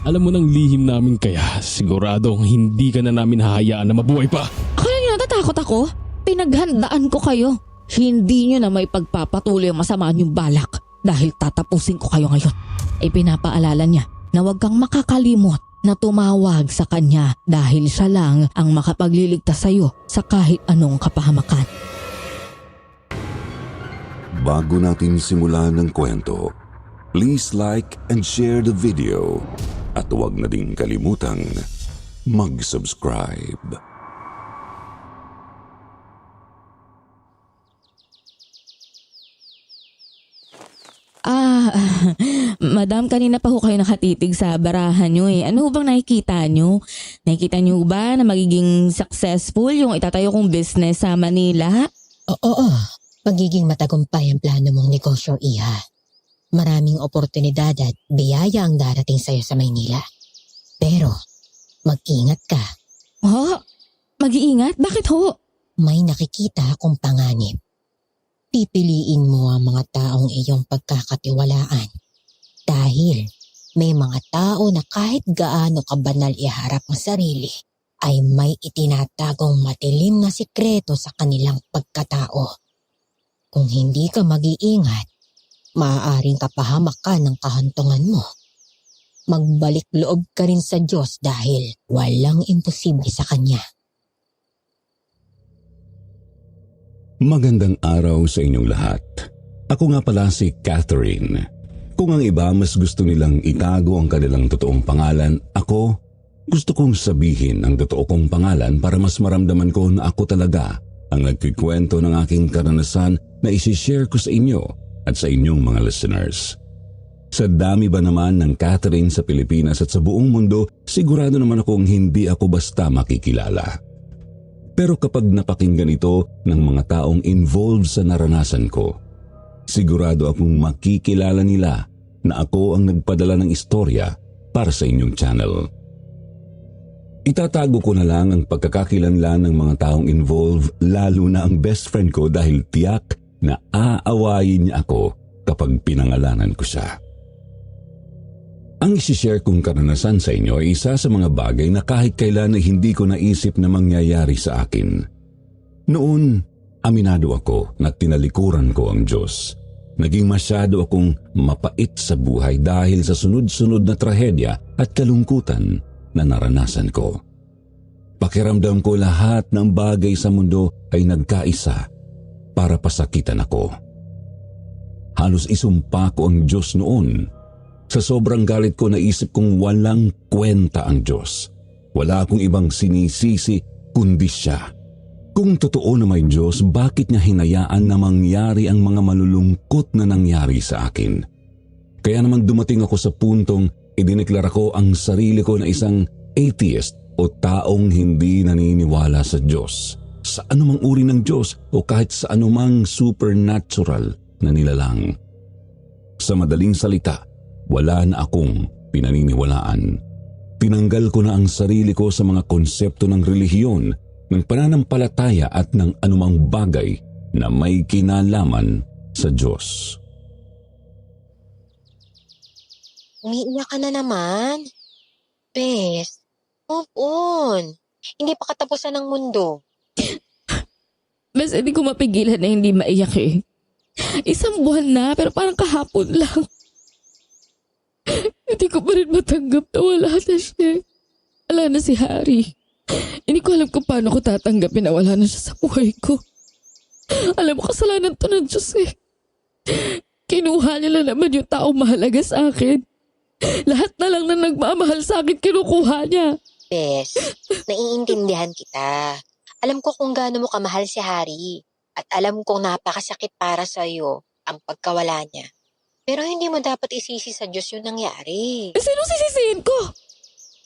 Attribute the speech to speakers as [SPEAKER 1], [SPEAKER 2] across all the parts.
[SPEAKER 1] Alam mo nang lihim namin kaya siguradong hindi ka na namin hahayaan na mabuhay pa.
[SPEAKER 2] Akala niyo natatakot ako? Pinaghandaan ko kayo. Hindi niyo na may pagpapatuloy ang masama niyong balak dahil tatapusin ko kayo ngayon. Ipinapaalala niya na huwag kang makakalimot na tumawag sa kanya dahil siya lang ang makapagliligtas sa iyo sa kahit anong kapahamakan.
[SPEAKER 3] Bago natin simulan ng kwento, please like and share the video at huwag na din kalimutang mag-subscribe.
[SPEAKER 2] Madam, kanina pa ho kayo nakatitig sa barahan nyo eh. Ano ho bang nakikita nyo? Nakikita nyo ba na magiging successful yung itatayo kong business sa Manila?
[SPEAKER 4] Oo, magiging matagumpay ang plano mong negosyo, Iha. Maraming oportunidad at biyaya ang darating sa'yo sa Maynila. Pero, mag-ingat ka.
[SPEAKER 2] Ho? Mag-iingat? Bakit ho?
[SPEAKER 4] May nakikita akong panganib. Pipiliin mo ang mga taong iyong pagkakatiwalaan. Dahil may mga tao na kahit gaano kabanal iharap ang sarili, ay may itinatagong matilim na sikreto sa kanilang pagkatao. Kung hindi ka mag-iingat, maaaring kapahamakan ng kahantungan mo. Magbalik loob ka rin sa Diyos dahil walang imposible sa Kanya.
[SPEAKER 3] Magandang araw sa inyong lahat. Ako nga pala si Catherine. Kung ang iba mas gusto nilang itago ang kanilang totoong pangalan, ako gusto kong sabihin ang totoo kong pangalan para mas maramdaman ko na ako talaga ang nagkikwento ng aking karanasan na isishare ko sa inyo at sa inyong mga listeners. Sa dami ba naman ng Catherine sa Pilipinas at sa buong mundo, sigurado naman akong hindi ako basta makikilala. Pero kapag napakinggan ito ng mga taong involved sa naranasan ko, sigurado akong makikilala nila na ako ang nagpadala ng istorya para sa inyong channel. Itatago ko na lang ang pagkakakilanlan ng mga taong involved, lalo na ang best friend ko dahil tiyak na aawayin niya ako kapag pinangalanan ko siya. Ang isishare kong karanasan sa inyo ay isa sa mga bagay na kahit kailan ay hindi ko naisip na mangyayari sa akin. Noon, aminado ako na tinalikuran ko ang Diyos. Naging masyado akong mapait sa buhay dahil sa sunod-sunod na trahedya at kalungkutan na naranasan ko. Pakiramdam ko lahat ng bagay sa mundo ay nagkaisa para pasakitan ako. Halos isumpa ko ang Diyos noon. Sa sobrang galit ko naisip kong walang kwenta ang Diyos. Wala akong ibang sinisisi kundi siya. Kung totoo na may Diyos, bakit niya hinayaan na mangyari ang mga malulungkot na nangyari sa akin? Kaya naman dumating ako sa puntong idineklara ko ang sarili ko na isang atheist o taong hindi naniniwala sa Diyos, sa anumang uri ng Diyos o kahit sa anumang supernatural na nilalang. Sa madaling salita, wala na akong pinaniniwalaan. Tinanggal ko na ang sarili ko sa mga konsepto ng relihiyon, ng pananampalataya at ng anumang bagay na may kinalaman sa Diyos.
[SPEAKER 4] Umiiyak ka na naman. Bes, move on. Hindi pa katapusan ng mundo.
[SPEAKER 2] Bes, hindi ko mapigilan na hindi maiyak eh. Isang buwan na pero parang kahapon lang. Hindi ko pa rin matanggap na wala na siya. Wala na si Harry. Hindi ko alam kung paano ko tatanggapin na wala na siya sa buhay ko. Alam mo, kasalanan to ng Diyos eh. Kinuha niya lang naman yung taong mahalaga sa akin. Lahat na lang na nagmamahal sa akin, kinukuha niya.
[SPEAKER 4] Bes, naiintindihan kita. Alam ko kung gaano mo kamahal si Harry. At alam kong napakasakit para sa'yo ang pagkawala niya. Pero hindi mo dapat isisi sa Diyos yung nangyari.
[SPEAKER 2] Sino sisisihin ko?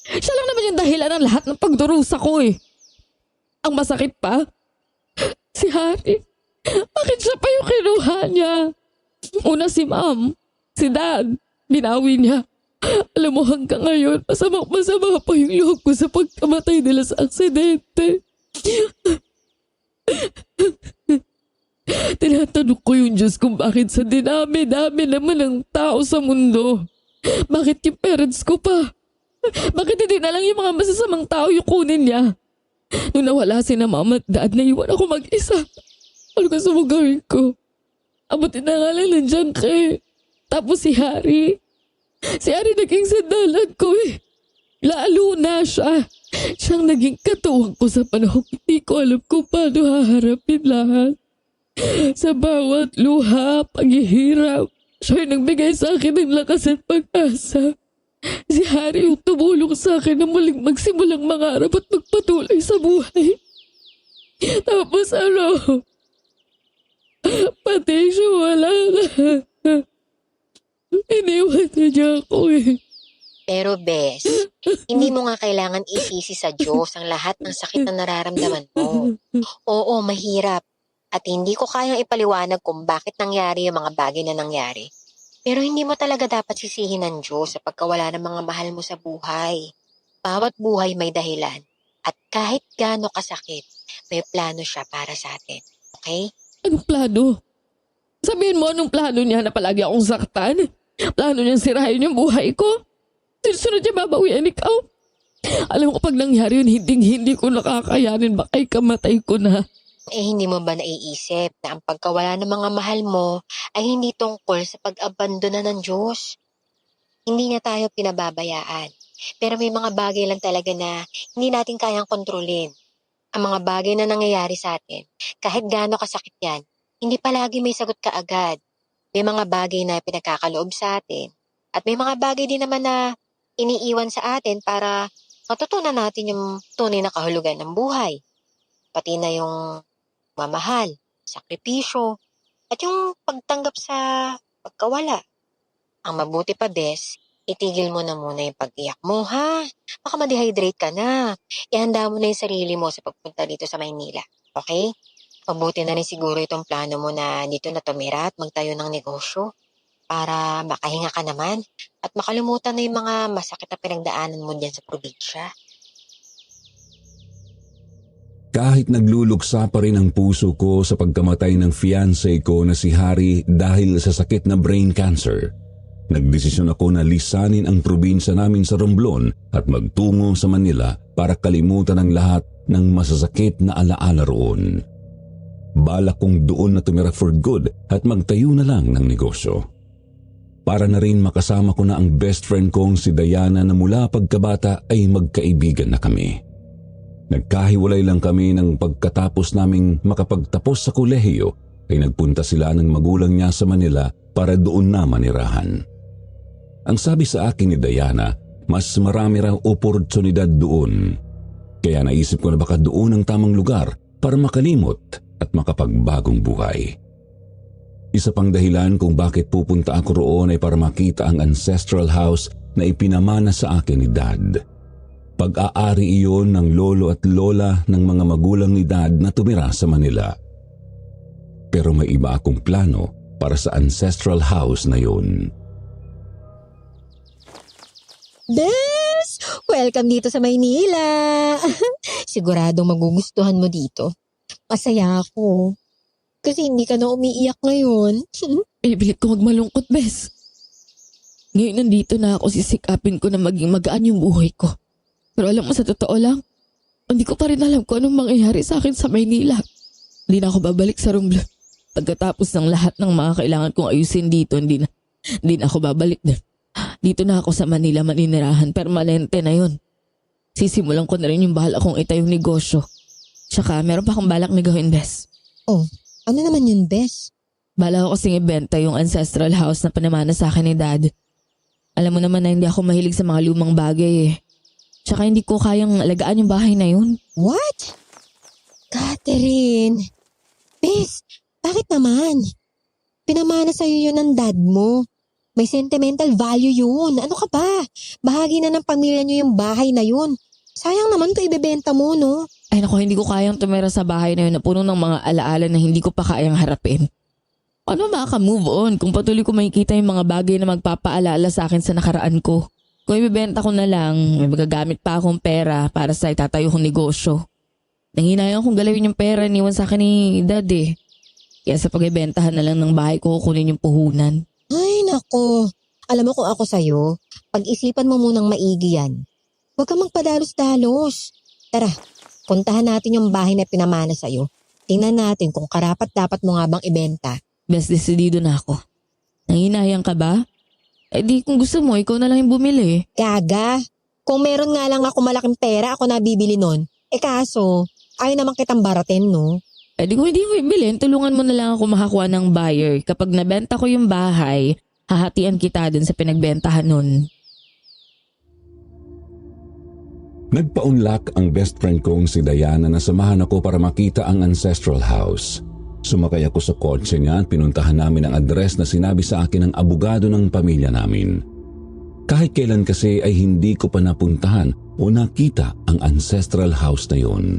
[SPEAKER 2] Siya lang naman yung dahilan ng lahat ng pagdurusa ko eh. Ang masakit pa, si Harry. Bakit siya pa yung kinuha niya? Una si Ma'am, si Dad, binawi niya. Alam mo hanggang ngayon, masama pa yung loob ko sa pagkamatay nila sa aksidente. Tinatanong ko yung Diyos kung bakit sa dinami-dami naman ng tao sa mundo. Bakit yung parents ko pa? Bakit hindi na lang yung mga masasamang tao yung kunin niya? Nung nawala si na mama at dad, naiwan ako mag-isa. Ano gusto mo gawin ko? Abutin na nga lang nandiyan ka eh. Tapos si Harry. Si Harry naging sandalan ko eh. Lalo na siya. Siyang naging katuwang ko sa panahon. Hindi ko alam kung paano haharapin lahat. Sa bawat luha, paghihirap, siya yung nagbigay sa akin ng lakas at pag-asa. Si Harry yung tumulong sa akin na muling magsimulang mangarap at magpatuloy sa buhay. Tapos pati siya wala na. Iniwan na niya ako eh.
[SPEAKER 5] Pero Bes, hindi mo nga kailangan isisi sa Diyos ang lahat ng sakit na nararamdaman mo. Oo, mahirap. At hindi ko kayang ipaliwanag kung bakit nangyari yung mga bagay na nangyari. Pero hindi mo talaga dapat sisihin ng Diyos sa pagkawala ng mga mahal mo sa buhay. Bawat buhay may dahilan. At kahit gaano kasakit, may plano siya para sa atin. Okay?
[SPEAKER 2] Anong plano? Sabihin mo anong plano niya na palagi akong saktan? Plano niyang sirahin yung buhay ko? Sunod niya babawian ikaw? Alam ko pag nangyari yun, hindi ko nakakayanin. Baka ikamatay ko na.
[SPEAKER 5] Hindi mo ba naiisip na ang pagkawala ng mga mahal mo ay hindi tungkol sa pag-abandona ng Diyos? Hindi niya tayo pinababayaan. Pero may mga bagay lang talaga na hindi natin kayang kontrolin. Ang mga bagay na nangyayari sa atin, kahit gaano kasakit yan, hindi palagi may sagot kaagad. May mga bagay na pinagkakaloob sa atin. At may mga bagay din naman na iniiwan sa atin para matutunan natin yung tunay na kahulugan ng buhay. Pati na yung mamahal, sakripisyo, at yung pagtanggap sa pagkawala. Ang mabuti pa, Bes, itigil mo na muna yung pag-iyak mo, ha? Baka ma-dehydrate ka na. Ihanda mo na yung sarili mo sa pagpunta dito sa Maynila. Okay? Mabuti na rin siguro itong plano mo na dito na tumira at magtayo ng negosyo para makahinga ka naman at makalimutan na yung mga masakit na pinagdaanan mo dyan sa probinsya.
[SPEAKER 3] Kahit nagluluksa pa rin ang puso ko sa pagkamatay ng fiancé ko na si Harry dahil sa sakit na brain cancer, nagdesisyon ako na lisanin ang probinsya namin sa Romblon at magtungo sa Manila para kalimutan ang lahat ng masasakit na alaala roon. Balak kong doon na tumira for good at magtayo na lang ng negosyo. Para na rin makasama ko na ang best friend kong si Diana na mula pagkabata ay magkaibigan na kami. Nagkahiwalay lang kami ng pagkatapos naming makapagtapos sa kolehiyo ay nagpunta sila ng magulang niya sa Manila para doon na manirahan. Ang sabi sa akin ni Diana, mas marami raw oportunidad doon. Kaya naisip ko na baka doon ang tamang lugar para makalimot at makapagbagong buhay. Isa pang dahilan kung bakit pupunta ako roon ay para makita ang ancestral house na ipinamana sa akin ni Dad. Pag-aari iyon ng lolo at lola ng mga magulang ni Dad na tumira sa Manila. Pero may iba akong plano para sa ancestral house na yun.
[SPEAKER 4] Bes! Welcome dito sa Maynila! Siguradong magugustuhan mo dito. Masaya ako. Kasi hindi ka na umiiyak ngayon.
[SPEAKER 2] Pipilit ko magmalungkot, Bes. Ngayon nandito na ako, sisikapin ko na maging magaan yung buhay ko. Pero alam mo, sa totoo lang, hindi ko pa rin alam kung anong mangyayari sa akin sa Maynila. Hindi na ako babalik sa Romblon. Pagkatapos ng lahat ng mga kailangan kong ayusin dito, hindi na ako babalik na. Dito na ako sa Manila maninirahan, permanente na yun. Sisimulan ko na rin yung bahala kong itayong negosyo. Tsaka meron pa akong balak na gawin, Bes.
[SPEAKER 4] Oh, ano naman yun, Bes?
[SPEAKER 2] Bala ko kasing ibenta yung ancestral house na panamana sa akin ni Dad. Alam mo naman na hindi ako mahilig sa mga lumang bagay eh. Tsaka hindi ko kayang alagaan yung bahay na yun.
[SPEAKER 4] What? Catherine! Bes, bakit naman? Pinamana sa'yo yun ng dad mo. May sentimental value yun. Ano ka ba? Bahagi na ng pamilya niyo yung bahay na yun. Sayang naman to ibebenta mo, no?
[SPEAKER 2] Ay naku, hindi ko kayang tumira sa bahay na yun na puno ng mga alaala na hindi ko pa kayang harapin. Paano makaka-move on kung patuloy ko makikita yung mga bagay na magpapaalala sa akin sa nakaraan ko? Kung ibebenta ko na lang, may magagamit pa akong pera para sa itatayo kong negosyo. Nanghinayang kong galawin yung pera niwan sa akin ni Dad eh. Kaya sa pagbebentahan na lang ng bahay ko, kukunin yung puhunan.
[SPEAKER 4] Ay, nako. Alam mo kung ako sa'yo, pag-isipan mo munang maigi yan. Huwag kang magpadalos-dalos. Tara, puntahan natin yung bahay na pinamana sa'yo. Tingnan natin kung karapat-dapat mo nga bang ibenta.
[SPEAKER 2] Bes, desidido na ako. Nanginayang ka ba? Eh di kung gusto mo, ikaw na lang yung bumili.
[SPEAKER 4] Gaga, kung meron nga lang ako malaking pera, ako nabibili nun. Eh kaso, ayaw naman kitang baratin, no?
[SPEAKER 2] Eh di kung hindi mo ibilin, tulungan mo na lang ako makakuha ng buyer. Kapag nabenta ko yung bahay, hahatian kita dun sa pinagbentahan nun.
[SPEAKER 3] Nagpaunlak ang best friend kong si Diana na samahan ako para makita ang ancestral house. Sumakay ako sa kotse niya at pinuntahan namin ang address na sinabi sa akin ng abogado ng pamilya namin. Kahit kailan kasi ay hindi ko pa napuntahan o nakita ang ancestral house na yun.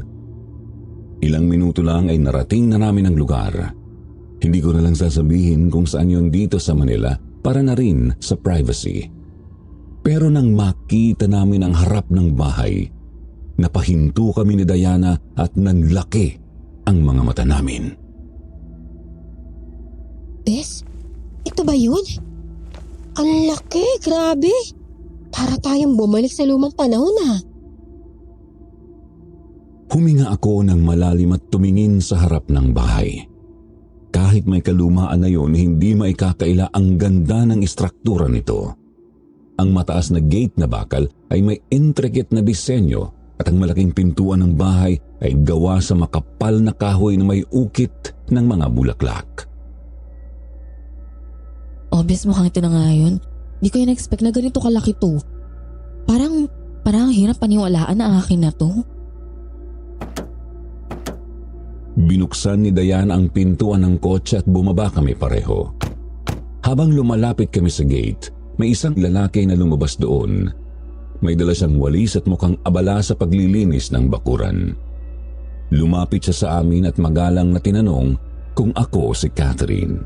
[SPEAKER 3] Ilang minuto lang ay narating na namin ang lugar. Hindi ko na lang sasabihin kung saan yun dito sa Manila para na rin sa privacy. Pero nang makita namin ang harap ng bahay, napahinto kami ni Diana at nanlaki ang mga mata namin.
[SPEAKER 4] Bes, ito ba yun? Ang laki, grabe. Para tayong bumalik sa lumang panahon ah.
[SPEAKER 3] Huminga ako ng malalim at tumingin sa harap ng bahay. Kahit may kalumaan na yun, hindi maikakaila ang ganda ng istruktura nito. Ang mataas na gate na bakal ay may intricate na disenyo at ang malaking pintuan ng bahay ay gawa sa makapal na kahoy na may ukit ng mga bulaklak.
[SPEAKER 2] Oh, bes, mukhang ito na nga yun. Di ko yun expect na ganito kalaki to. Parang hirap paniwalaan na akin na to.
[SPEAKER 3] Binuksan ni Diana ang pintuan ng kotse at bumaba kami pareho. Habang lumalapit kami sa gate, may isang lalaki na lumabas doon. May dala siyang walis at mukhang abala sa paglilinis ng bakuran. Lumapit siya sa amin at magalang na tinanong kung ako si Catherine.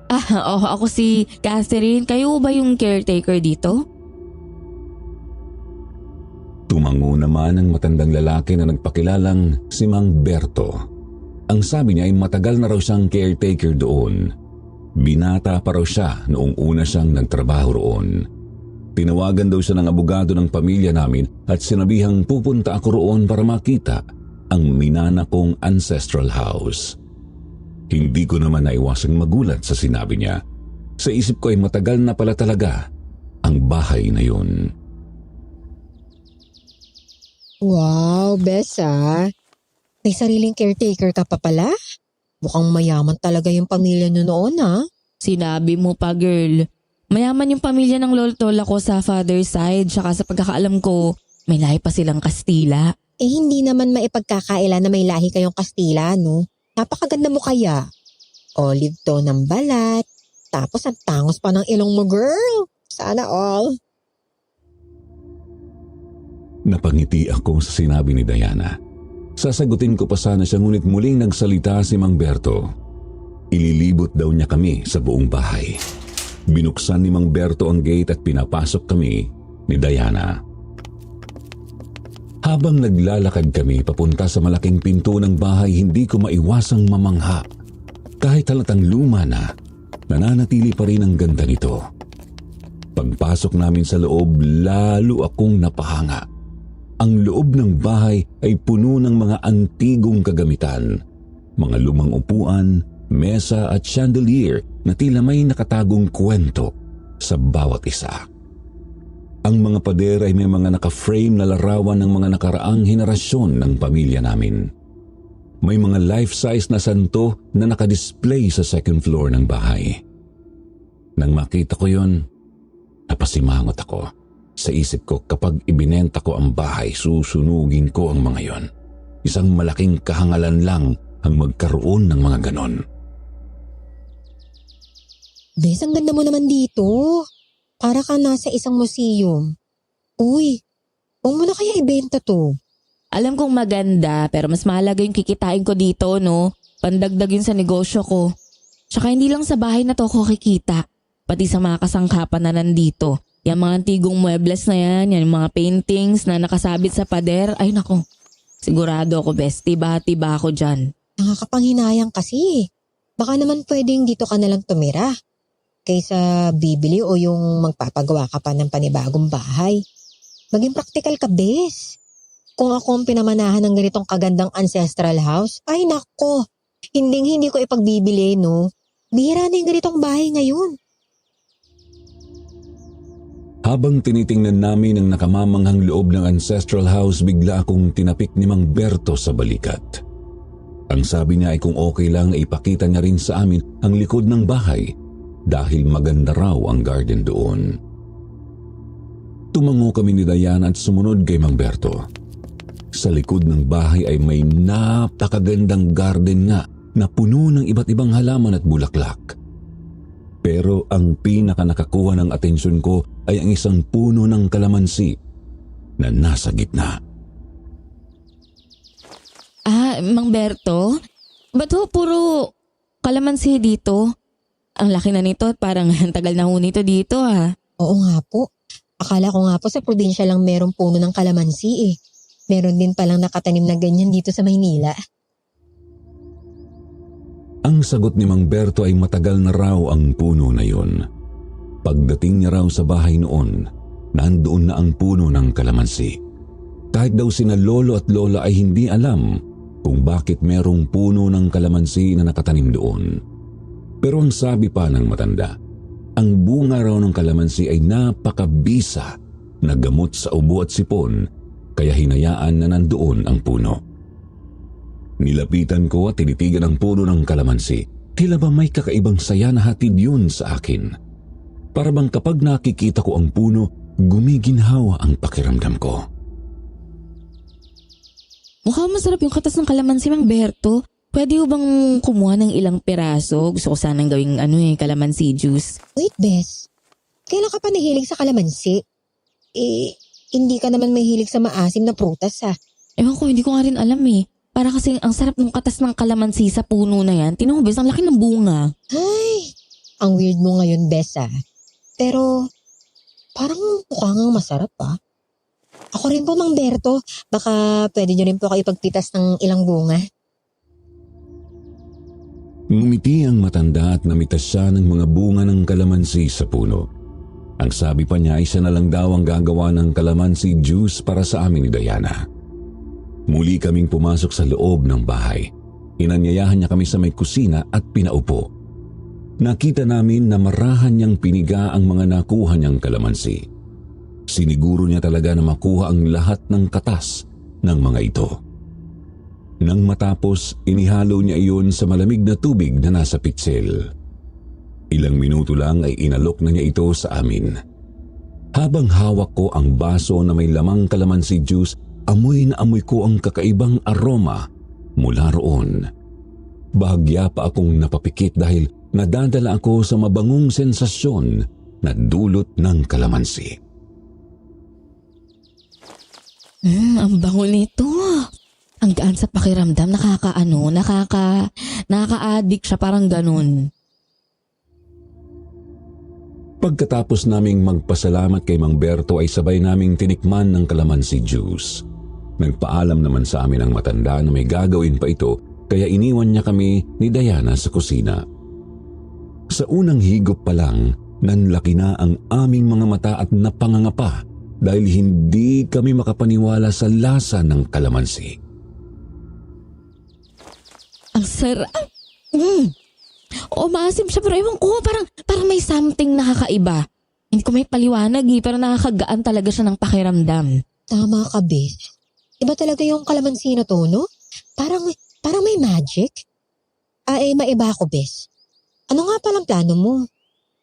[SPEAKER 2] Ako si Catherine. Kayo ba yung caretaker dito?
[SPEAKER 3] Tumango naman ang matandang lalaki na nagpakilalang si Mang Berto. Ang sabi niya ay matagal na raw siyang caretaker doon. Binata pa raw siya noong una siyang nagtrabaho roon. Tinawagan daw siya ng abogado ng pamilya namin at sinabihang pupunta ako roon para makita ang minana kong ancestral house. Hindi ko naman naiwasang magulat sa sinabi niya. Sa isip ko ay matagal na pala talaga ang bahay na yun.
[SPEAKER 4] Wow, Bes ah. May sariling caretaker ka pa pala? Mukhang mayaman talaga yung pamilya nyo noon ah.
[SPEAKER 2] Sinabi mo pa, girl. Mayaman yung pamilya ng lolo-lola ko sa father's side. Tsaka sa pagkakaalam ko, may lahi pa silang Kastila.
[SPEAKER 4] Eh hindi naman maipagkakaila na may lahi kayong Kastila, no? Napakaganda mo kaya. Olive tone ng balat. Tapos ang tangos pa ng ilong mo, girl. Sana all.
[SPEAKER 3] Napangiti ako sa sinabi ni Diana. Sasagutin ko pa sana siya ngunit muling nagsalita si Mang Berto. Ililibot daw niya kami sa buong bahay. Binuksan ni Mang Berto ang gate at pinapasok kami ni Diana. Habang naglalakad kami papunta sa malaking pinto ng bahay, hindi ko maiwasang mamangha. Kahit halatang luma na, nananatili pa rin ang ganda nito. Pagpasok namin sa loob, lalo akong napahanga. Ang loob ng bahay ay puno ng mga antigong kagamitan, mga lumang upuan, mesa at chandelier na tila may nakatagong kwento sa bawat isa. Ang mga pader ay may mga naka-frame na larawan ng mga nakaraang henerasyon ng pamilya namin. May mga life-size na santo na nakadisplay sa second floor ng bahay. Nang makita ko yon, napasimangot ako. Sa isip ko, kapag ibinenta ko ang bahay, susunugin ko ang mga yon. Isang malaking kahangalan lang ang magkaroon ng mga ganon.
[SPEAKER 4] Bes, ang ganda mo naman dito. Para ka nasa isang museum. Uy, huwag mo na kaya ibenta to.
[SPEAKER 2] Alam kong maganda pero mas mahalaga yung kikitain ko dito, no? Pandagdag yun sa negosyo ko. Tsaka hindi lang sa bahay na to ako kikita. Pati sa mga kasangkapan na nandito. Yung mga antigong muebles na yan, yung mga paintings na nakasabit sa pader. Ay nako, sigurado ako best, tiba-tiba ako dyan.
[SPEAKER 4] Nakakapanghinayang kasi. Baka naman pwedeng dito ka nalang tumira. kaysa bibili o yung magpapagawa ka pa ng panibagong bahay. Maging practical ka, bes. Kung ako ang pinamanahan ng ganitong kagandang ancestral house, ay nako, hindi ko ipagbibili, no? Bihira na yung ganitong bahay ngayon.
[SPEAKER 3] Habang tinitingnan namin ang nakamamanghang loob ng ancestral house, bigla akong tinapik ni Mang Berto sa balikat. Ang sabi niya ay kung okay lang ay ipakita niya rin sa amin ang likod ng bahay dahil maganda raw ang garden doon. Tumango kami ni Diana at sumunod kay Mang Berto. Sa likod ng bahay ay may napakagandang garden nga na puno ng iba't ibang halaman at bulaklak. Pero ang pinaka nakakuha ng atensyon ko ay ang isang puno ng kalamansi na nasa gitna.
[SPEAKER 2] Mang Berto, ba't ho puro kalamansi dito? Ang laki na nito at parang ang tagal na ho nito dito
[SPEAKER 4] Oo nga po. Akala ko nga po sa probinsya lang merong puno ng kalamansi eh. Meron din palang nakatanim na ganyan dito sa Maynila.
[SPEAKER 3] Ang sagot ni Mang Berto ay matagal na raw ang puno na yun. Pagdating niya raw sa bahay noon, nandoon na ang puno ng kalamansi. Kahit daw sina lolo at lola ay hindi alam kung bakit merong puno ng kalamansi na nakatanim doon. Pero ang sabi pa ng matanda, ang bunga raw ng kalamansi ay napakabisa na gamot sa ubo at sipon, kaya hinayaan na nandoon ang puno. Nilapitan ko at tinitigan ang puno ng kalamansi. Tila ba may kakaibang saya na hatid yun sa akin? Para bang kapag nakikita ko ang puno, gumiginhawa ang pakiramdam ko.
[SPEAKER 2] Mukhang masarap yung katas ng kalamansi, Mang Berto. Pwede ho bang kumuha ng ilang piraso? Gusto ko sanang gawing kalamansi juice.
[SPEAKER 4] Wait, bes. Kailan ka pa nahilig sa kalamansi? Hindi ka naman mahilig sa maasim na prutas
[SPEAKER 2] Ewan ko, hindi ko nga rin alam Para kasi ang sarap ng katas ng kalamansi sa puno na yan. Tingnan mo, bes, ang laki ng bunga.
[SPEAKER 4] Ay, ang weird mo ngayon, bes Pero, parang mukhang masarap Ako rin po, Mang Berto. Baka pwede nyo rin po kayo pagpitas ng ilang bunga.
[SPEAKER 3] Ngumiti ang matanda at namitas siya ng mga bunga ng kalamansi sa puno. Ang sabi pa niya ay siya na lang daw ang gagawa ng kalamansi juice para sa amin ni Diana. Muli kaming pumasok sa loob ng bahay. Inanyayahan niya kami sa may kusina at pinaupo. Nakita namin na marahan niyang piniga ang mga nakuha niyang kalamansi. Siniguro niya talaga na makuha ang lahat ng katas ng mga ito. Nang matapos, inihalo niya iyon sa malamig na tubig na nasa pitsil. Ilang minuto lang ay inalok na niya ito sa amin. Habang hawak ko ang baso na may lamang kalamansi juice, amoy na amoy ko ang kakaibang aroma mula roon. Bahagya pa akong napapikit dahil nadadala ako sa mabangong sensasyon na dulot ng kalamansi.
[SPEAKER 2] Ang bango nito. Ang gaan sa pakiramdam, nakaka-addict siya, parang ganun.
[SPEAKER 3] Pagkatapos naming magpasalamat kay Mang Berto ay sabay naming tinikman ng kalamansi juice. Nagpaalam naman sa amin ang matanda na may gagawin pa ito, kaya iniwan niya kami ni Diana sa kusina. Sa unang higop pa lang, nanlaki na ang aming mga mata at napangangapa dahil hindi kami makapaniwala sa lasa ng kalamansi.
[SPEAKER 2] Ang sarap. Oo, maasim siya, pero ewan ko, parang may something nakakaiba. Hindi ko may paliwanag pero nakakagaan talaga siya ng pakiramdam.
[SPEAKER 4] Tama ka, bes. Iba talaga yung kalamansi na to, no? Parang may magic. Maiba ako, bes. Ano nga palang plano mo?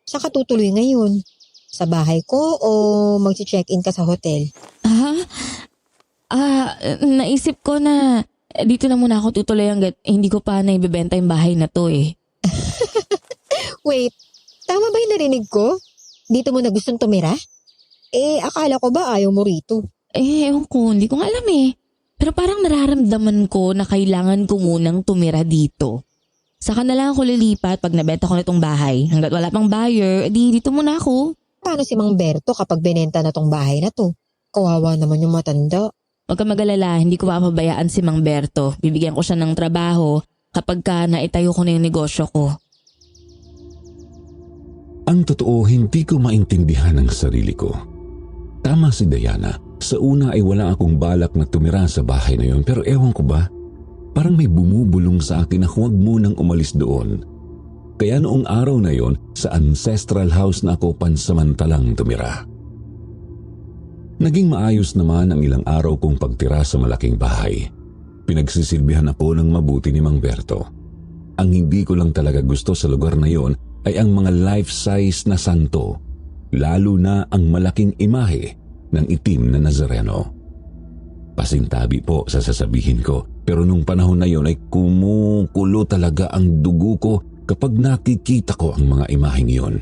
[SPEAKER 4] Saan ka tutuloy ngayon? Sa bahay ko o mag-check-in ka sa hotel?
[SPEAKER 2] Naisip ko na dito na muna ako tutuloy hanggat hindi ko pa naibibenta yung bahay na to
[SPEAKER 4] Wait, tama ba yung narinig ko? Dito mo na gustong tumira? Akala ko ba ayaw mo rito?
[SPEAKER 2] Ewan ko, hindi ko nga alam Pero parang nararamdaman ko na kailangan ko munang tumira dito. Saka na lang ako lilipat pag nabenta ko na itong bahay. Hanggat wala pang buyer, dito muna ako.
[SPEAKER 4] Paano si Mang Berto kapag binenta na tong bahay na to? Kawawa naman yung matanda.
[SPEAKER 2] Huwag ka mag-alala, hindi ko papabayaan si Mang Berto. Bibigyan ko siya ng trabaho kapag naitayo ko na yung negosyo ko.
[SPEAKER 3] Ang totoo, hindi ko maintindihan ang sarili ko. Tama si Diana, sa una ay wala akong balak na tumira sa bahay na yun, pero ewan ko ba, parang may bumubulong sa akin na huwag munang umalis doon. Kaya noong araw na yon, sa ancestral house na ako pansamantalang tumira. Naging maayos naman ang ilang araw kong pagtira sa malaking bahay. Pinagsisilbihan ako ng mabuti ni Mang Berto. Ang hindi ko lang talaga gusto sa lugar na yon ay ang mga life-size na santo, lalo na ang malaking imahe ng itim na Nazareno. Pasintabi po sa sasabihin ko, pero nung panahon na yon ay kumukulo talaga ang dugo ko kapag nakikita ko ang mga imaheng iyon.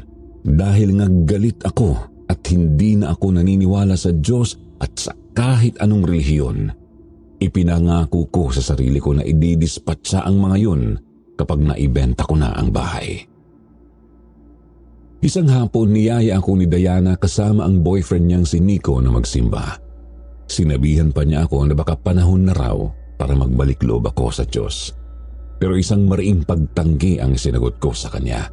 [SPEAKER 3] Dahil nga galit ako at hindi na ako naniniwala sa Diyos at sa kahit anong relihiyon. Ipinangako ko sa sarili ko na ididispatsa ang mga yun kapag naibenta ko na ang bahay. Isang hapon niyaya ako ni Diana kasama ang boyfriend niyang si Nico na magsimba. Sinabihan pa niya ako na baka panahon na raw para magbalik loob ako sa Diyos. Pero isang mariing pagtanggi ang sinagot ko sa kanya.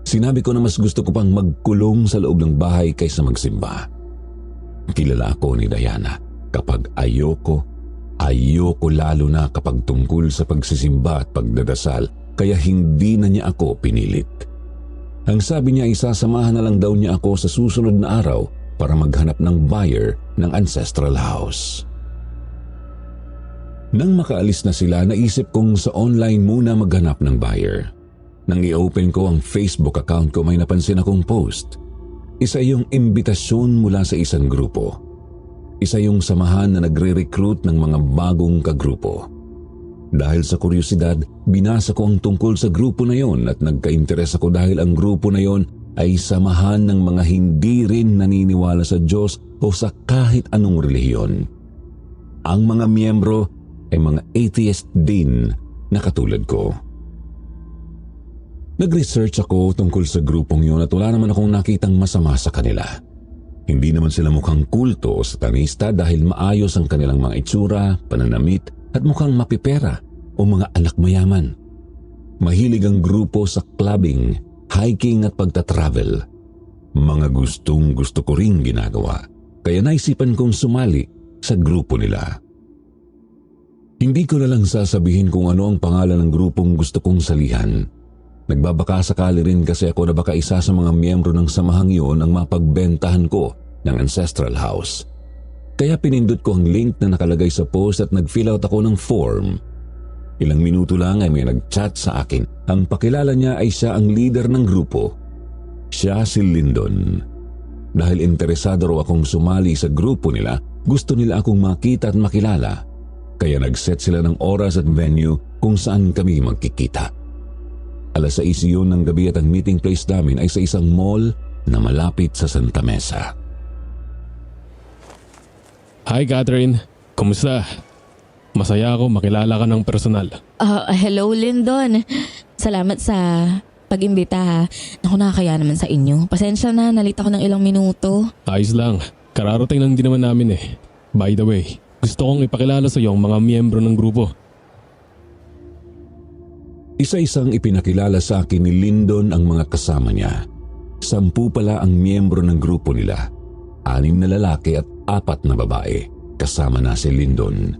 [SPEAKER 3] Sinabi ko na mas gusto ko pang magkulong sa loob ng bahay kaysa magsimba. Kilala ako ni Diana kapag ayoko lalo na kapag tungkol sa pagsisimba at pagdadasal, kaya hindi na niya ako pinilit. Ang sabi niya ay sasamahan na lang daw niya ako sa susunod na araw para maghanap ng buyer ng ancestral house. Nang makaalis na sila, naisip kong sa online muna maghanap ng buyer. Nang i-open ko ang Facebook account ko, may napansin akong post. Isa yung imbitasyon mula sa isang grupo. Isa yung samahan na nagre-recruit ng mga bagong kagrupo. Dahil sa kuryosidad, binasa ko ang tungkol sa grupo na yon at nagka-interes ako dahil ang grupo na yon ay samahan ng mga hindi rin naniniwala sa Diyos o sa kahit anong relihiyon. Ang mga miyembro ay mga atheist din na katulad ko. Nag-research ako tungkol sa grupong yon at wala naman akong nakitang masama sa kanila. Hindi naman sila mukhang kulto o satanista dahil maayos ang kanilang mga itsura, pananamit at mukhang mapipera o mga anak mayaman. Mahilig ang grupo sa clubbing, hiking at pagta-travel. Mga gustong gusto ko ring ginagawa, kaya naisipan kong sumali sa grupo nila. Hindi ko na lang sasabihin kung ano ang pangalan ng grupong gusto kong salihan. Nagbabaka sakali rin kasi ako na baka isa sa mga miyembro ng samahang iyon ang mapagbentahan ko ng ancestral house. Kaya pinindot ko ang link na nakalagay sa post at nag-fill out ako ng form. Ilang minuto lang ay may nag-chat sa akin. Ang pakilala niya ay siya ang leader ng grupo. Siya si Lyndon. Dahil interesado raw akong sumali sa grupo nila, gusto nila akong makita at makilala. Kaya nag-set sila ng oras at venue kung saan kami magkikita. 6:00 yun ng gabi at ang meeting place namin ay sa isang mall na malapit sa Santa Mesa.
[SPEAKER 1] Hi Catherine, kumusta? Masaya ako makilala ka ng personal.
[SPEAKER 2] Hello, Lyndon. Salamat sa pag-imbita ha. Naku, nakakaya naman sa inyo. Pasensya na, nalita ko ng ilang minuto.
[SPEAKER 1] Ayos lang, kararating lang din naman namin eh. By the way, gusto kong ipakilala sa iyo ang mga miyembro ng grupo.
[SPEAKER 3] Isa-isang ipinakilala sa akin ni Lyndon ang mga kasama niya. 10 pala ang miyembro ng grupo nila. 6 na lalaki at 4 na babae, kasama na si Lyndon.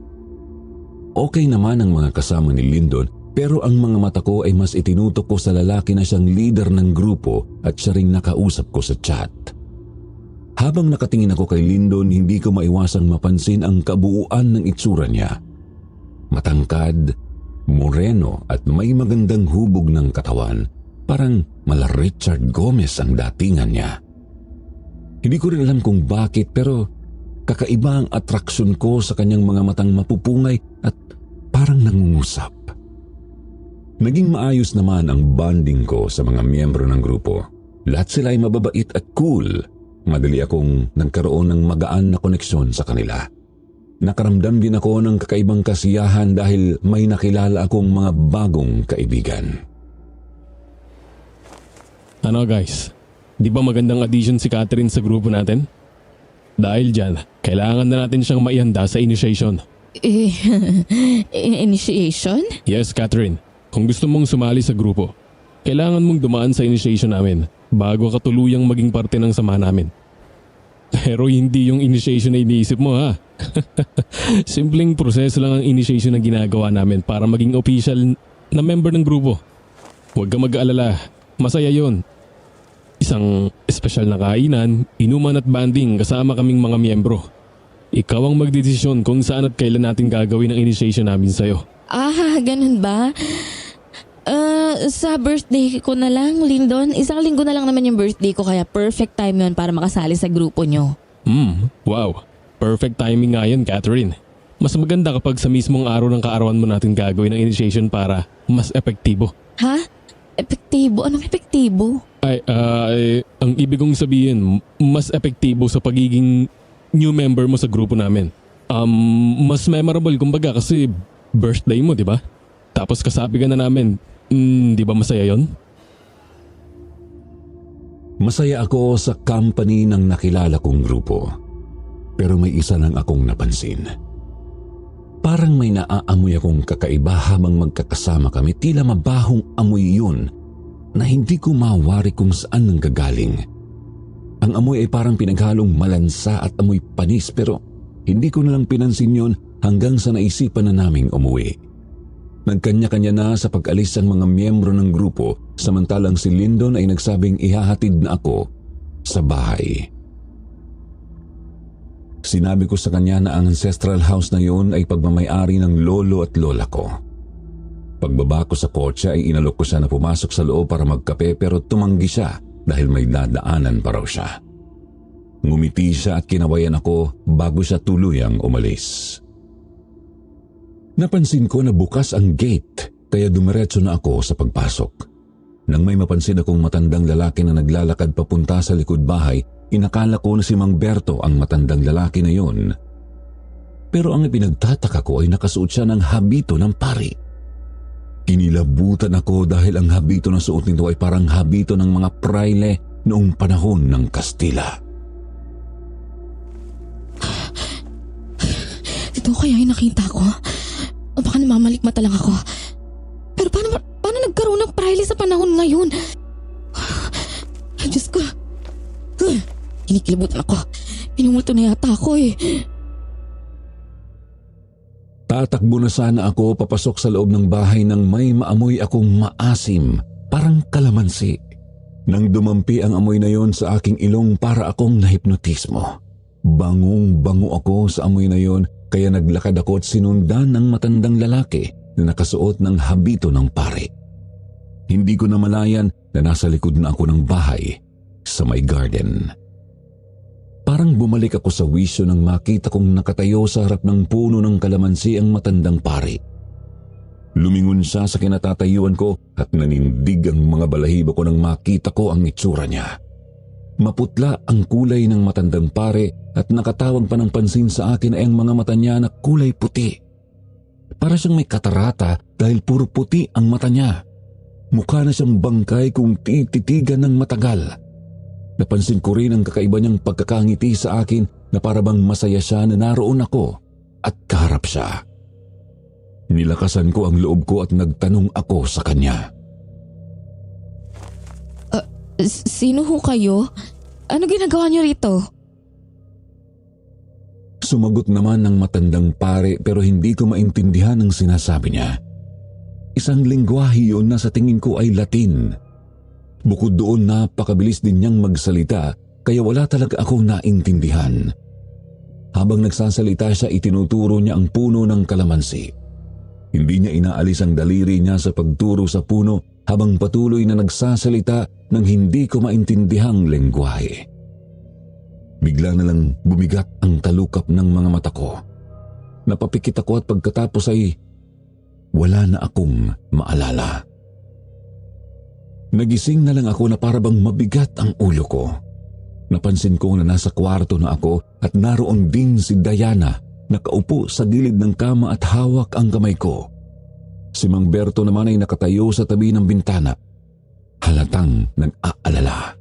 [SPEAKER 3] Okay naman ang mga kasama ni Lyndon, pero ang mga mata ko ay mas itinutok ko sa lalaki na siyang leader ng grupo at siya ring nakausap ko sa chat. Habang nakatingin ako kay Lyndon, hindi ko maiwasang mapansin ang kabuuan ng itsura niya. Matangkad, moreno at may magandang hubog ng katawan, parang mala Richard Gomez ang datingan niya. Hindi ko rin alam kung bakit pero kakaiba ang atraksyon ko sa kanyang mga matang mapupungay at parang nangungusap. Naging maayos naman ang bonding ko sa mga miyembro ng grupo. Lahat sila ay mababait at cool. Madali akong nagkaroon ng magaan na koneksyon sa kanila. Nakaramdam din ako ng kakaibang kasiyahan dahil may nakilala akong mga bagong kaibigan.
[SPEAKER 1] Ano guys, di ba magandang addition si Catherine sa grupo natin? Dahil dyan, kailangan na natin siyang maihanda sa initiation.
[SPEAKER 2] Initiation?
[SPEAKER 1] Yes Catherine, kung gusto mong sumali sa grupo, kailangan mong dumaan sa initiation namin. bago ka tuluyang maging parte ng sama namin. Pero hindi yung initiation na iniisip mo ha. Simpleng proseso lang ang initiation na ginagawa namin para maging official na member ng grupo. Huwag ka mag-aalala, masaya yon. Isang espesyal na kainan, inuman at banding kasama kaming mga miyembro. Ikaw ang magdesisyon kung saan at kailan natin gagawin ang initiation namin sa'yo.
[SPEAKER 2] Ganun ba? Sa birthday ko na lang, Lyndon. Isang linggo na lang naman yung birthday ko kaya perfect time yun para makasali sa grupo nyo.
[SPEAKER 1] Wow. Perfect timing nga yun, Catherine. Mas maganda kapag sa mismong araw ng kaarawan mo natin gagawin ang initiation para mas epektibo.
[SPEAKER 2] Ha? Epektibo? Anong epektibo?
[SPEAKER 1] Ang ibig kong sabihin, mas epektibo sa pagiging new member mo sa grupo namin. Mas memorable kumbaga kasi birthday mo, di ba? Tapos kasabi ka na namin, di ba masaya yon?
[SPEAKER 3] Masaya ako sa company ng nakilala kong grupo. Pero may isa lang akong napansin. Parang may naaamoy akong kakaiba habang magkakasama kami. Tila mabahong amoy yun na hindi ko mawari kung saan nanggagaling. Ang amoy ay parang pinaghalong malansa at amoy panis pero hindi ko nalang pinansin yun hanggang sa naisipan na naming umuwi. Nagkanya-kanya na sa pag-alis ang mga miyembro ng grupo samantalang si Lyndon ay nagsabing ihahatid na ako sa bahay. Sinabi ko sa kanya na ang ancestral house na yun ay pagmamay-ari ng lolo at lola ko. Pagbaba ko sa kotse ay inalok ko siya na pumasok sa loob para magkape pero tumanggi siya dahil may dadaanan pa raw siya. Ngumiti siya at kinawayan ako bago siya tuluyang umalis. Napansin ko na bukas ang gate kaya dumiretso na ako sa pagpasok. Nang may mapansin akong matandang lalaki na naglalakad papunta sa likod bahay, inakala ko na si Mang Berto ang matandang lalaki na yun. Pero ang ipinagtataka ko ay nakasuot siya ng habito ng pari. Kinilabutan ako dahil ang habito na suot nito ay parang habito ng mga praile noong panahon ng Kastila.
[SPEAKER 2] Ito kaya yung nakita ko? O baka namamalikmata lang ako? Pero paano nagkaroon ng praile sa panahon ngayon? Ay, Diyos ko. Kinikilabutan ako. Minumulto na yata ako eh.
[SPEAKER 3] Tatakbo na sana ako papasok sa loob ng bahay nang may maamoy akong maasim, parang kalamansi. Nang dumampi ang amoy na yon sa aking ilong para akong nahipnotismo. Bangong-bango ako sa amoy na yon kaya naglakad ako at sinundan ng matandang lalaki na nakasuot ng habito ng pari. Hindi ko namalayan na nasa likod na ako ng bahay sa may garden. Parang bumalik ako sa wisyo nang makita kong nakatayo sa harap ng puno ng kalamansi ang matandang pari. Lumingon siya sa kinatatayuan ko at nanindig ang mga balahibo ko nang makita ko ang itsura niya. Maputla ang kulay ng matandang pare at nakatawag pa ng pansin sa akin ay ang mga mata niya na kulay puti. Para siyang may katarata dahil puro puti ang mata niya. Mukha na siyang bangkay kung tititigan ng matagal. Napansin ko rin ang kakaiba niyang pagkakangiti sa akin na parabang masaya siya na naroon ako at kaharap siya. Nilakasan ko ang loob ko at nagtanong ako sa kanya.
[SPEAKER 2] Sino ho kayo? Ano ginagawa niyo rito?
[SPEAKER 3] Sumagot naman ng matandang pare pero hindi ko maintindihan ang sinasabi niya. Isang lengguwahe yun na sa tingin ko ay Latin. Bukod doon napakabilis din niyang magsalita kaya wala talaga akong naintindihan. Habang nagsasalita siya itinuturo niya ang puno ng kalamansi. Hindi niya inaalis ang daliri niya sa pagturo sa puno habang patuloy na nagsasalita ng hindi ko maintindihang lengguwahe. Bigla na lang bumigat ang talukap ng mga mata ko. Napapikit ako at pagkatapos ay wala na akong maalala. Nagising na lang ako na parabang mabigat ang ulo ko. Napansin ko na nasa kwarto na ako at naroon din si Diana nakaupo sa gilid ng kama at hawak ang kamay ko. Si Mang Berto naman ay nakatayo sa tabi ng bintana. Halatang nag-aalala.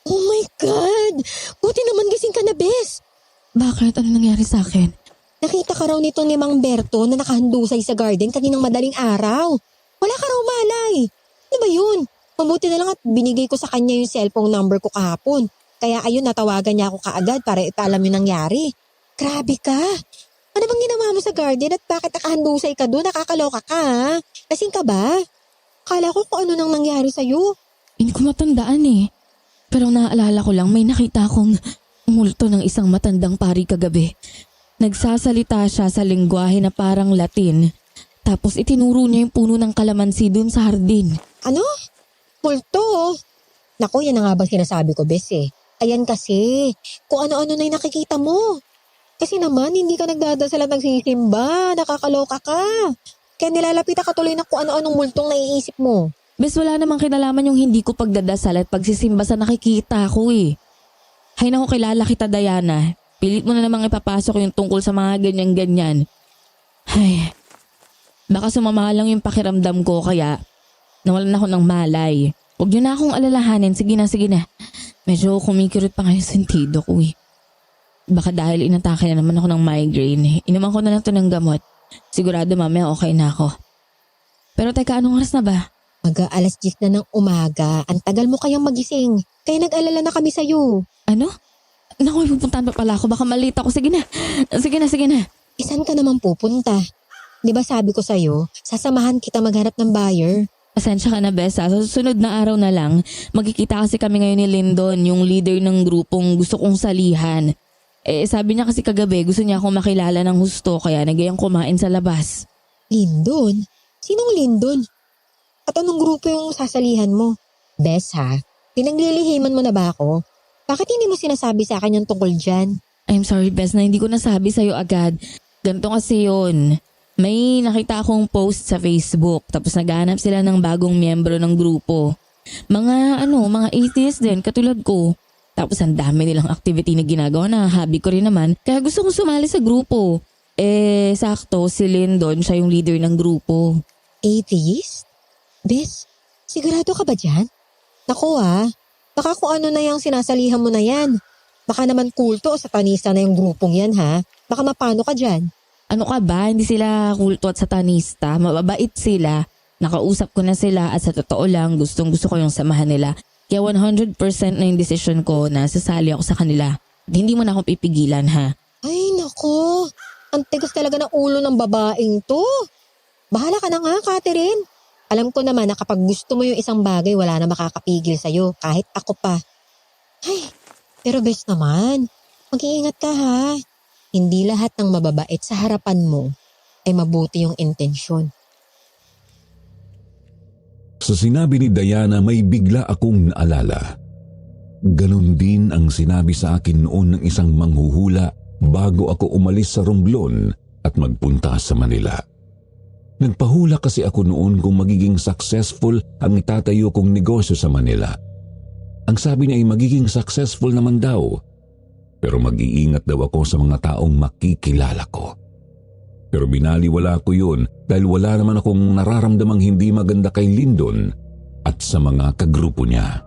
[SPEAKER 4] Oh my God! Buti naman gising ka na, Bes.
[SPEAKER 2] Bakit? Ano nangyari sa akin?
[SPEAKER 4] Nakita ka raw nito ni Mang Berto na nakahandusay sa garden kaninang madaling araw. Wala ka raw malay. Ano ba yun? Mabuti na lang at binigay ko sa kanya yung cellphone number ko kahapon. Kaya ayun, natawagan niya ako kaagad para ipaalam yung nangyari. Grabe ka! Ano bang ginawa mo sa garden at bakit nakahandusay ka doon? Nakakaloka ka ha? Lasing ka ba? Akala ko kung ano nang nangyari sa'yo.
[SPEAKER 2] Hindi ko matandaan eh. Pero naaalala ko lang may nakita akong multo ng isang matandang pari kagabi. Nagsasalita siya sa lengguwahe na parang Latin. Tapos itinuro niya yung puno ng kalamansi dun sa hardin.
[SPEAKER 4] Ano? Multo? Naku, yan na nga bang sinasabi ko, Bes eh. Ayan kasi, kung ano-ano na yung nakikita mo. Kasi naman, hindi ka nagdadasal at nagsisimba. Nakakaloka ka. Kaya nilalapit ka tuloy ng kung ano-anong multong naiisip mo.
[SPEAKER 2] Bes, wala namang kinalaman yung hindi ko pagdadasal at pagsisimba sa nakikita ko eh. Hay naku, kilala kita Diana. Pilit mo na namang ipapasok yung tungkol sa mga ganyan-ganyan. Ay, baka sumama lang yung pakiramdam ko kaya nawalan ako ng malay. Huwag niyo na akong alalahanin. Sige na, sige na. Medyo kumikirot pa ngayon sentido ko eh. Baka dahil inatake na naman ako ng migraine. Inuman ko na lang to ng gamot. Sigurado mamaya okay na ako. Pero teka, anong oras na ba?
[SPEAKER 4] Mag-aalas 10 na ng umaga. Ang tagal mo kayang magising. Kaya nag-alala na kami sa'yo.
[SPEAKER 2] Ano? Naku, pupuntahan pa pala ako. Baka malita ako. Sige na. Sige na, sige na.
[SPEAKER 4] Saan ka naman pupunta? Di ba sabi ko sa'yo, sasamahan kita maghanap ng buyer?
[SPEAKER 2] Pasensya ka na, Bes. Sa susunod na araw na lang, magkikita kasi kami ngayon ni Lyndon, yung leader ng grupong gusto kong salihan. Sabi niya kasi kagabi, gusto niya akong makilala ng husto kaya nagayang kumain sa labas.
[SPEAKER 4] Lyndon? Sinong Lyndon? At anong grupo yung sasalihan mo? Bes ha, pinaglilihiman mo na ba ako? Bakit hindi mo sinasabi sa akin yung tungkol dyan?
[SPEAKER 2] I'm sorry, Bes, na hindi ko nasabi sa'yo agad. Ganito kasi yun. May nakita akong post sa Facebook tapos naghahanap sila ng bagong miyembro ng grupo. Mga atheist din katulad ko. Tapos ang dami nilang activity na ginagawa na hobby ko rin naman. Kaya gusto kong sumali sa grupo. Sakto si Lyndon, siya yung leader ng grupo.
[SPEAKER 4] Atheist? Bes, sigurado ka ba dyan? Naku baka kung ano na yung sinasalihan mo na yan. Baka naman kulto o satanista na yung grupong yan ha. Baka mapano ka dyan.
[SPEAKER 2] Ano ka ba? Hindi sila kulto at satanista. Mababait sila. Nakausap ko na sila at sa totoo lang gustong gusto ko yung samahan nila. Kaya 100% na yung decision ko na sasali ako sa kanila. At hindi mo na akong pipigilan ha.
[SPEAKER 4] Ay nako, ang tigas talaga ng ulo ng babaeng to. Bahala ka na nga, Catherine. Alam ko naman na kapag gusto mo yung isang bagay, wala na makakapigil sa'yo, kahit ako pa. Ay, pero best naman, mag-iingat ka ha. Hindi lahat ng mababait sa harapan mo ay mabuti yung intensyon.
[SPEAKER 3] Sa sinabi ni Diana, may bigla akong naalala. Ganon din ang sinabi sa akin noon ng isang manghuhula bago ako umalis sa Romblon at magpunta sa Manila. Nagpahula kasi ako noon kung magiging successful ang itatayo kong negosyo sa Manila. Ang sabi niya ay magiging successful naman daw. Pero mag-iingat daw ako sa mga taong makikilala ko. Pero binaliwala ko yun dahil wala naman akong nararamdamang hindi maganda kay Lyndon at sa mga kagrupo niya.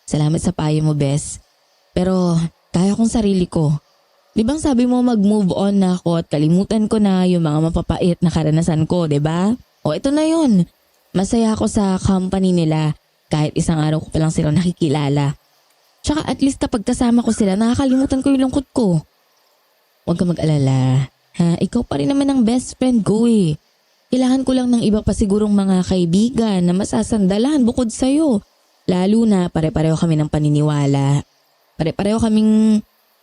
[SPEAKER 2] Salamat sa payo mo, Bes. Pero kaya kong sarili ko. Di bang sabi mo mag-move on na ako at kalimutan ko na yung mga mapapait na karanasan ko, di ba? O ito na yun. Masaya ako sa company nila kahit isang araw ko pa lang silang nakikilala. Tsaka at least kapag kasama ko sila, nakakalimutan ko yung lungkot ko. Huwag ka mag-alala. Ha, ikaw pa rin naman ang best friend ko eh. Kailangan ko lang ng iba pa sigurong mga kaibigan na masasandalan bukod sa'yo. Lalo na pare-pareho kami ng paniniwala. Pare-pareho kaming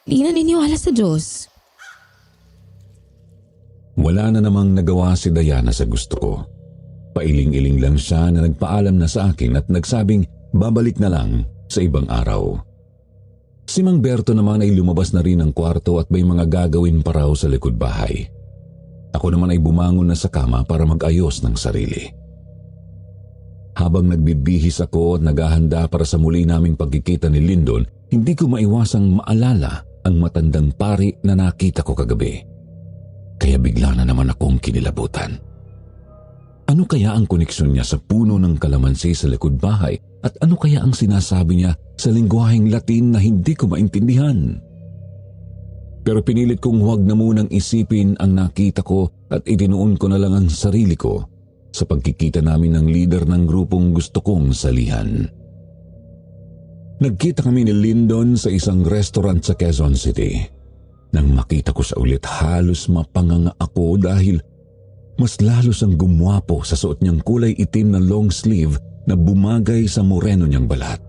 [SPEAKER 2] di naniniwala sa Diyos.
[SPEAKER 3] Wala na namang nagawa si Diana sa gusto ko. Pailing-iling lang siya na nagpaalam na sa akin at nagsabing babalik na lang sa ibang araw. Si Mang Berto naman ay lumabas na rin ng kwarto at may mga gagawin pa raw sa likod bahay. Ako naman ay bumangon na sa kama para mag-ayos ng sarili. Habang nagbibihis ako at naghahanda para sa muli naming pagkikita ni Lyndon, hindi ko maiwasang maalala ang matandang pari na nakita ko kagabi. Kaya bigla na naman akong kinilabutan. Ano kaya ang koneksyon niya sa puno ng kalamansi sa likod bahay at ano kaya ang sinasabi niya sa lengguwaheng Latin na hindi ko maintindihan? Pero pinilit kong huwag na munang isipin ang nakita ko at itinuon ko na lang ang sarili ko sa pagkikita namin ng leader ng grupong gusto kong salihan. Nagkita kami ni Lyndon sa isang restaurant sa Quezon City. Nang makita ko siya ulit, halos mapanganga ako dahil mas lalo siyang gumwapo sa suot niyang kulay itim na long sleeve na bumagay sa moreno niyang balat.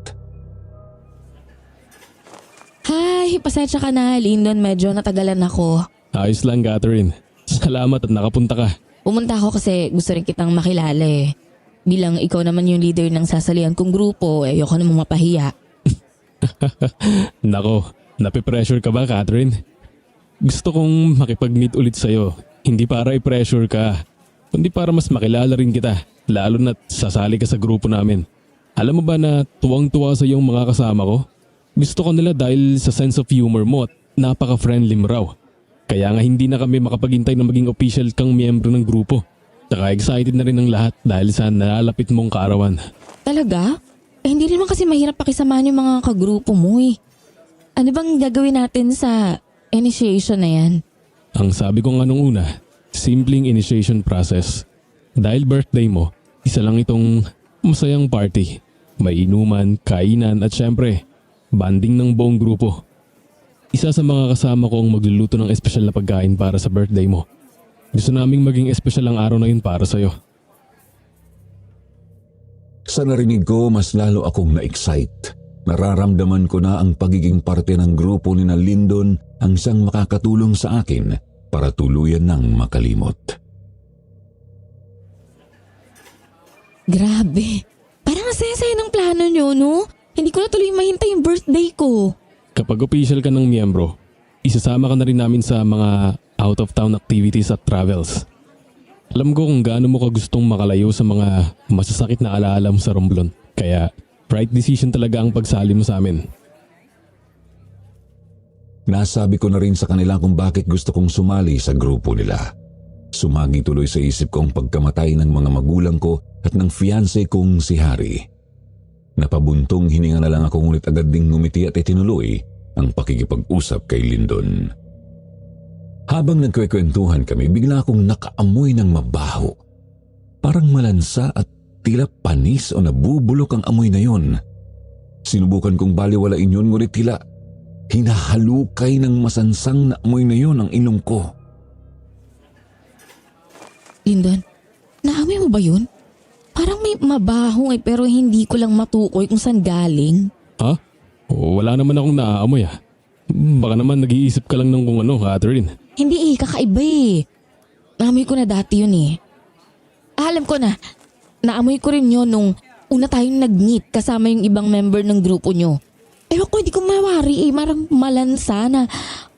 [SPEAKER 2] Hi, pasensya ka na, Lyndon. Medyo natagalan ako.
[SPEAKER 1] Ayos lang, Catherine. Salamat at nakapunta ka.
[SPEAKER 2] Pumunta ako kasi gusto rin kitang makilala eh. Bilang ikaw naman yung leader ng sasalihan kong grupo, ayoko namang mapahiya.
[SPEAKER 1] Nako, napipressure ka ba, Catherine? Gusto kong makipag-meet ulit sa'yo. Hindi para i-pressure ka, kundi para mas makilala rin kita. Lalo na't sasali ka sa grupo namin. Alam mo ba na tuwang-tuwa sa iyong mga kasama ko? Gusto ko nila dahil sa sense of humor mo at napaka-friendly mo raw. Kaya nga hindi na kami makapaghintay na maging official kang miyembro ng grupo. Tsaka excited na rin ang lahat dahil sa nalalapit mong kaarawan.
[SPEAKER 2] Talaga? Eh, hindi rin naman kasi mahirap pakisamahan yung mga kagrupo mo eh. Ano bang gagawin natin sa initiation na yan?
[SPEAKER 1] Ang sabi ko nga nung una, simpleng initiation process. Dahil birthday mo, isa lang itong masayang party. May inuman, kainan at syempre, banding ng buong grupo. Isa sa mga kasama ko ang magluluto ng espesyal na pagkain para sa birthday mo. Gusto naming maging espesyal ang araw na yun para sa'yo.
[SPEAKER 3] Sa narinig ko, mas lalo akong na-excite. Nararamdaman ko na ang pagiging parte ng grupo ni na Lyndon ang siyang makakatulong sa akin para tuluyan ng makalimot.
[SPEAKER 2] Grabe. Parang ang saya-saya ng plano nyo, no? Hindi ko na tuloy mahintay yung birthday ko.
[SPEAKER 1] Kapag official ka ng miyembro, isasama ka na rin namin sa mga out-of-town activities at travels. Alam ko kung gaano mo ka gustong makalayo sa mga masasakit na alaala mo sa Romblon. Kaya right decision talaga ang pagsali mo sa amin.
[SPEAKER 3] Nasabi ko na rin sa kanila kung bakit gusto kong sumali sa grupo nila. Sumagi tuloy sa isip ko ang pagkamatay ng mga magulang ko at ng fiancé kong si Harry. Napabuntong hininga na lang ako ngunit agad ding ngumiti at itinuloy ang pakikipag-usap kay Lyndon. Habang nagkwekwentuhan kami, bigla akong nakaamoy ng mabaho. Parang malansa at tila panis o nabubulok ang amoy na yon. Sinubukan kong baliwalain yun ngunit tila hinahalukay ng masansang na amoy na yon ang inom ko.
[SPEAKER 2] Lyndon, naamoy mo ba yun? Parang may mabaho eh pero hindi ko lang matukoy kung saan galing.
[SPEAKER 1] Ha? Wala naman akong naaamoy ah. Baka naman nag-iisip ka lang ng kung ano, Catherine.
[SPEAKER 2] Hindi kakaiba eh. Naamoy ko na dati yun eh. Alam ko na, naamoy ko rin yun nung una tayong nag-meet kasama yung ibang member ng grupo nyo. Ewan ko, hindi ko mawari eh. Marang malansa na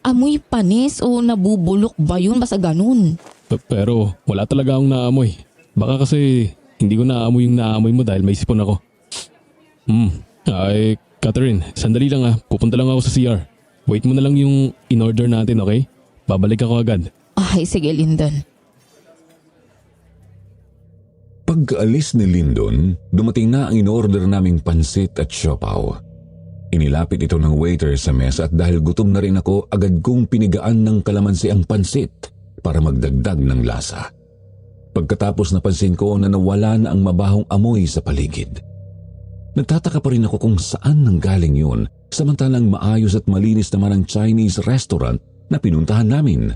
[SPEAKER 2] amoy panis o nabubulok ba yun? Basta ganun.
[SPEAKER 1] Pero wala talaga akong naamoy. Baka kasi hindi ko naamoy yung naamoy mo dahil may sipon ako. Ay, Catherine, sandali lang ah. Pupunta lang ako sa CR. Wait mo na lang yung in-order natin, okay? Babalik ako agad.
[SPEAKER 2] Ay, sige Lyndon.
[SPEAKER 3] Pagkaalis ni Lyndon, dumating na ang in-order naming pansit at siopaw. Inilapit ito ng waiter sa mesa at dahil gutom na rin ako, agad kong pinigaan ng kalamansi ang pansit para magdagdag ng lasa. Pagkatapos napansin ko na nawala na ang mabahong amoy sa paligid. Nagtataka pa rin ako kung saan nanggaling yun, samantalang maayos at malinis naman ang Chinese restaurant na pinuntahan namin.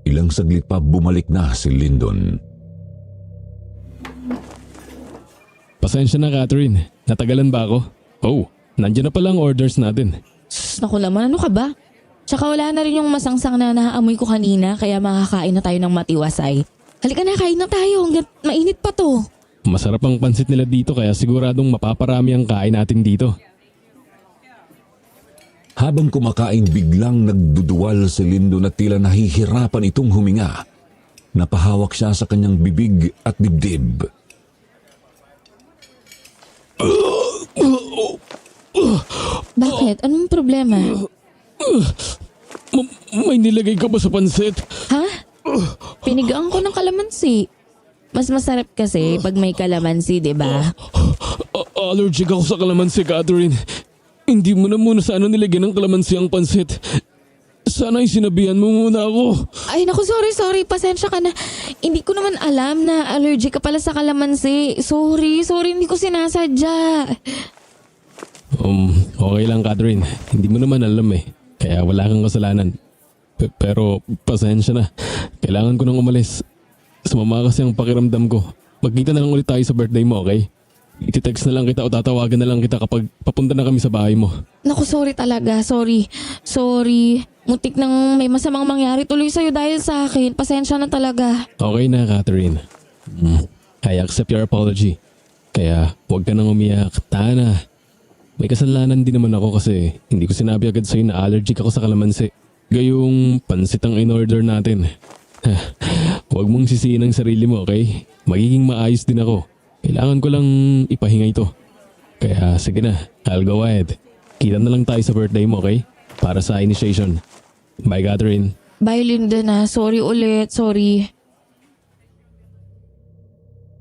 [SPEAKER 3] Ilang saglit pa bumalik na si Lyndon.
[SPEAKER 1] Pasensya na, Catherine. Natagalan ba ako? Oh, nandiyan na pala ang orders natin.
[SPEAKER 2] Naku naman, ano ka ba? Tsaka wala na rin yung masangsang na naamoy ko kanina kaya makakain na tayo ng matiwasay. Halika na, kain na tayo hanggat mainit pa to.
[SPEAKER 1] Masarap ang pansit nila dito kaya siguradong mapaparami ang kain natin dito.
[SPEAKER 3] Habang kumakain, biglang nagduduwal si Lyndon at tila nahihirapan itong huminga. Napahawak siya sa kanyang bibig at dibdib.
[SPEAKER 2] Bakit? Anong problema?
[SPEAKER 1] May nilagay ka ba sa pansit?
[SPEAKER 2] Ha? Pinigaan ko ng kalamansi. Mas masarap kasi pag may kalamansi, di ba?
[SPEAKER 1] Allergic ako sa kalamansi, Catherine. Hindi mo na muna sa ano nilagyan ng kalamansi ang pansit. Sana ay sinabihan mo muna ako.
[SPEAKER 2] Ay naku, sorry. Pasensya ka na. Hindi ko naman alam na allergic ka pala sa kalamansi. Sorry, hindi ko sinasadya.
[SPEAKER 1] Okay lang, Catherine. Hindi mo naman alam eh. Kaya wala kang kasalanan. Pero pasensya na. Kailangan ko nang umalis. Sumama kasi ang pakiramdam ko. Magkita na lang ulit tayo sa birthday mo, okay? Iti-text na lang kita o tatawagan na lang kita kapag papunta na kami sa bahay mo.
[SPEAKER 2] Naku, sorry talaga. Sorry. Muntik nang may masamang mangyari tuloy sa'yo dahil sa akin. Pasensya na talaga.
[SPEAKER 1] Okay na, Catherine. I accept your apology. Kaya huwag ka nang umiyak. Tana. May kasalanan din naman ako kasi hindi ko sinabi agad sa'yo na allergic ako sa kalamansi. Gayong pansit ang in-order natin. Huwag mong sisihin ang sarili mo, okay? Magiging maayos din ako. Kailangan ko lang ipahinga ito. Kaya sige na, I'll go ahead. Kita na lang tayo sa birthday mo, okay? Para sa initiation. Bye, Catherine.
[SPEAKER 2] Bye, Linda na. Sorry ulit. Sorry.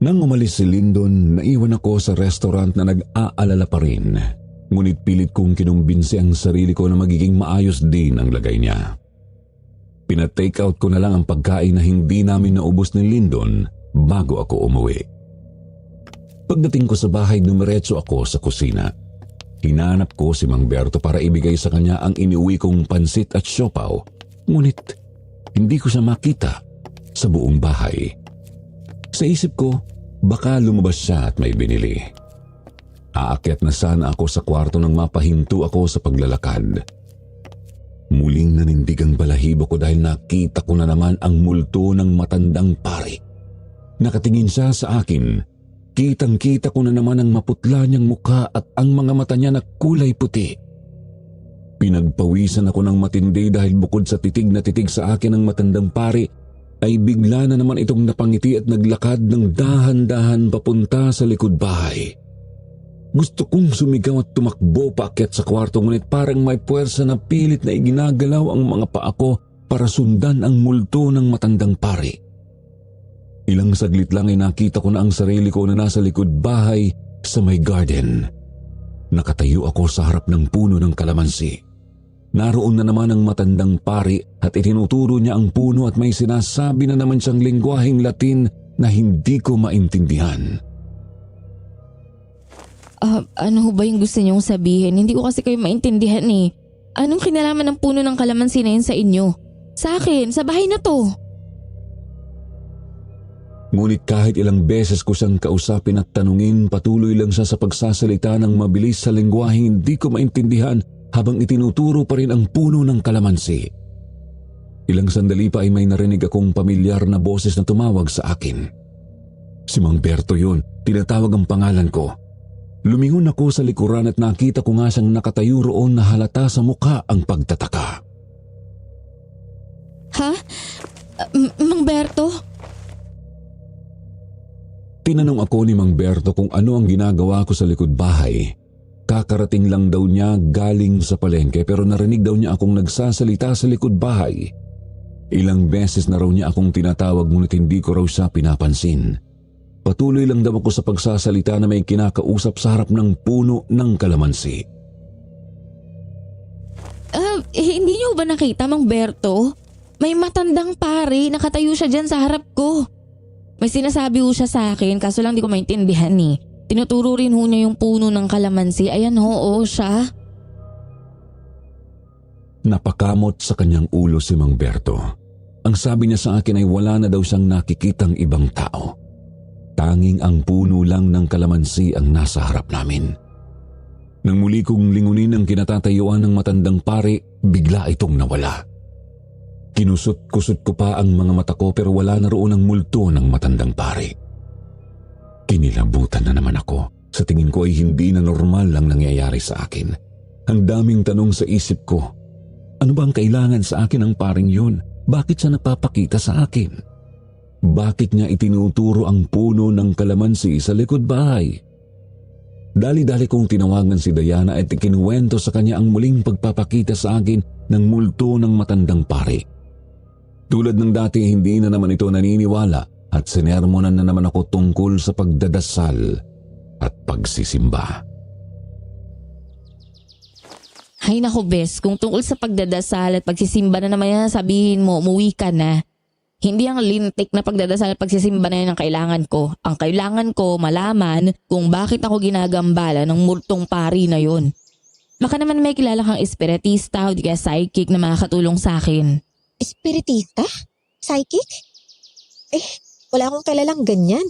[SPEAKER 3] Nang umalis si Lyndon, naiwan ako sa restaurant na nag-aalala pa rin. Ngunit pilit kong kinumbinsi ang sarili ko na magiging maayos din ang lagay niya. Pina-take out ko na lang ang pagkain na hindi namin naubos ni Lyndon bago ako umuwi. Pagdating ko sa bahay, dumiretso ako sa kusina. Hinanap ko si Mang Berto para ibigay sa kanya ang iniuwi kong pansit at siopaw. Ngunit hindi ko siya makita sa buong bahay. Sa isip ko, baka lumabas siya at may binili. Aakyat na sana ako sa kwarto nang mapahinto ako sa paglalakad. Muling nanindig ang balahibo ko dahil nakita ko na naman ang multo ng matandang pari. Nakatingin siya sa akin. Kitang-kita ko na naman ang maputla niyang mukha at ang mga mata niya na kulay puti. Pinagpawisan ako ng matindi dahil bukod sa titig na titig sa akin ng matandang pari, ay bigla na naman itong napangiti at naglakad ng dahan-dahan papunta sa likod bahay. Gusto kong sumigaw at tumakbo paakyat sa kwarto ngunit parang may puwersa na pilit na iginagalaw ang mga paa ko para sundan ang multo ng matandang pari. Ilang saglit lang ay nakita ko na ang sarili ko na nasa likod bahay sa may garden. Nakatayo ako sa harap ng puno ng kalamansi. Naroon na naman ang matandang pari at itinuturo niya ang puno at may sinasabi na naman siyang lengguaheng Latin na hindi ko maintindihan.
[SPEAKER 2] Ano ho ba yung gusto niyong sabihin? Hindi ko kasi kayo maintindihan eh. Anong kinalaman ng puno ng kalamansi na yun sa inyo? Sa akin, sa bahay na to.
[SPEAKER 3] Ngunit kahit ilang beses ko siyang kausapin at tanungin, patuloy lang siya sa pagsasalita ng mabilis sa lengguaheng hindi ko maintindihan habang itinuturo pa rin ang puno ng kalamansi. Ilang sandali pa ay may narinig akong pamilyar na boses na tumawag sa akin. Si Mang Berto yun, tinatawag ang pangalan ko. Lumingon ako sa likuran at nakita ko nga siyang nakatayo roon na halata sa mukha ang pagtataka.
[SPEAKER 2] Ha? Mang Berto?
[SPEAKER 3] Tinanong ako ni Mang Berto kung ano ang ginagawa ko sa likod bahay. Kakarating lang daw niya galing sa palengke pero narinig daw niya akong nagsasalita sa likod bahay. Ilang beses na raw niya akong tinatawag ngunit hindi ko raw siya pinapansin. Patuloy lang daw ako sa pagsasalita na may kinakausap sa harap ng puno ng kalamansi.
[SPEAKER 2] Hindi niyo ba nakita, Mang Berto? May matandang pare, nakatayo siya dyan sa harap ko. May sinasabi ho siya sa akin, kaso lang di ko maintindihan eh. Tinuturo rin ho niya yung puno ng kalamansi. Ayan ho, siya.
[SPEAKER 3] Napakamot sa kanyang ulo si Mang Berto. Ang sabi niya sa akin ay wala na daw siyang nakikitang ibang tao. Tanging ang puno lang ng kalamansi ang nasa harap namin. Nang muli kong lingunin ang kinatatayuan ng matandang pare, bigla itong nawala. Kinusot-kusot ko pa ang mga mata ko pero wala na roon ang multo ng matandang pare. Kinilabutan na naman ako. Sa tingin ko ay hindi na normal ang nangyayari sa akin. Ang daming tanong sa isip ko. Ano ba ang kailangan sa akin ng paring yun? Bakit siya napapakita sa akin? Bakit niya itinuturo ang puno ng kalamansi sa likod bahay? Dali-dali kong tinawagan si Diana at ikinuwento sa kanya ang muling pagpapakita sa akin ng multo ng matandang pare. Tulad ng dati, hindi na naman ito naniniwala at sinermonan na naman ako tungkol sa pagdadasal at pagsisimba.
[SPEAKER 2] Hay nako, Bes, kung tungkol sa pagdadasal at pagsisimba na naman yan, sabihin mo, umuwi ka na. Hindi ang lintik na pagdadasal at pagsisimba na yan ang kailangan ko. Ang kailangan ko malaman kung bakit ako ginagambala ng multong pari na yon. Baka naman may kilala kang espiritista o di kaya psychic na makakatulong sa akin.
[SPEAKER 5] Espiritista? Psychic? Wala akong kilalang ganyan.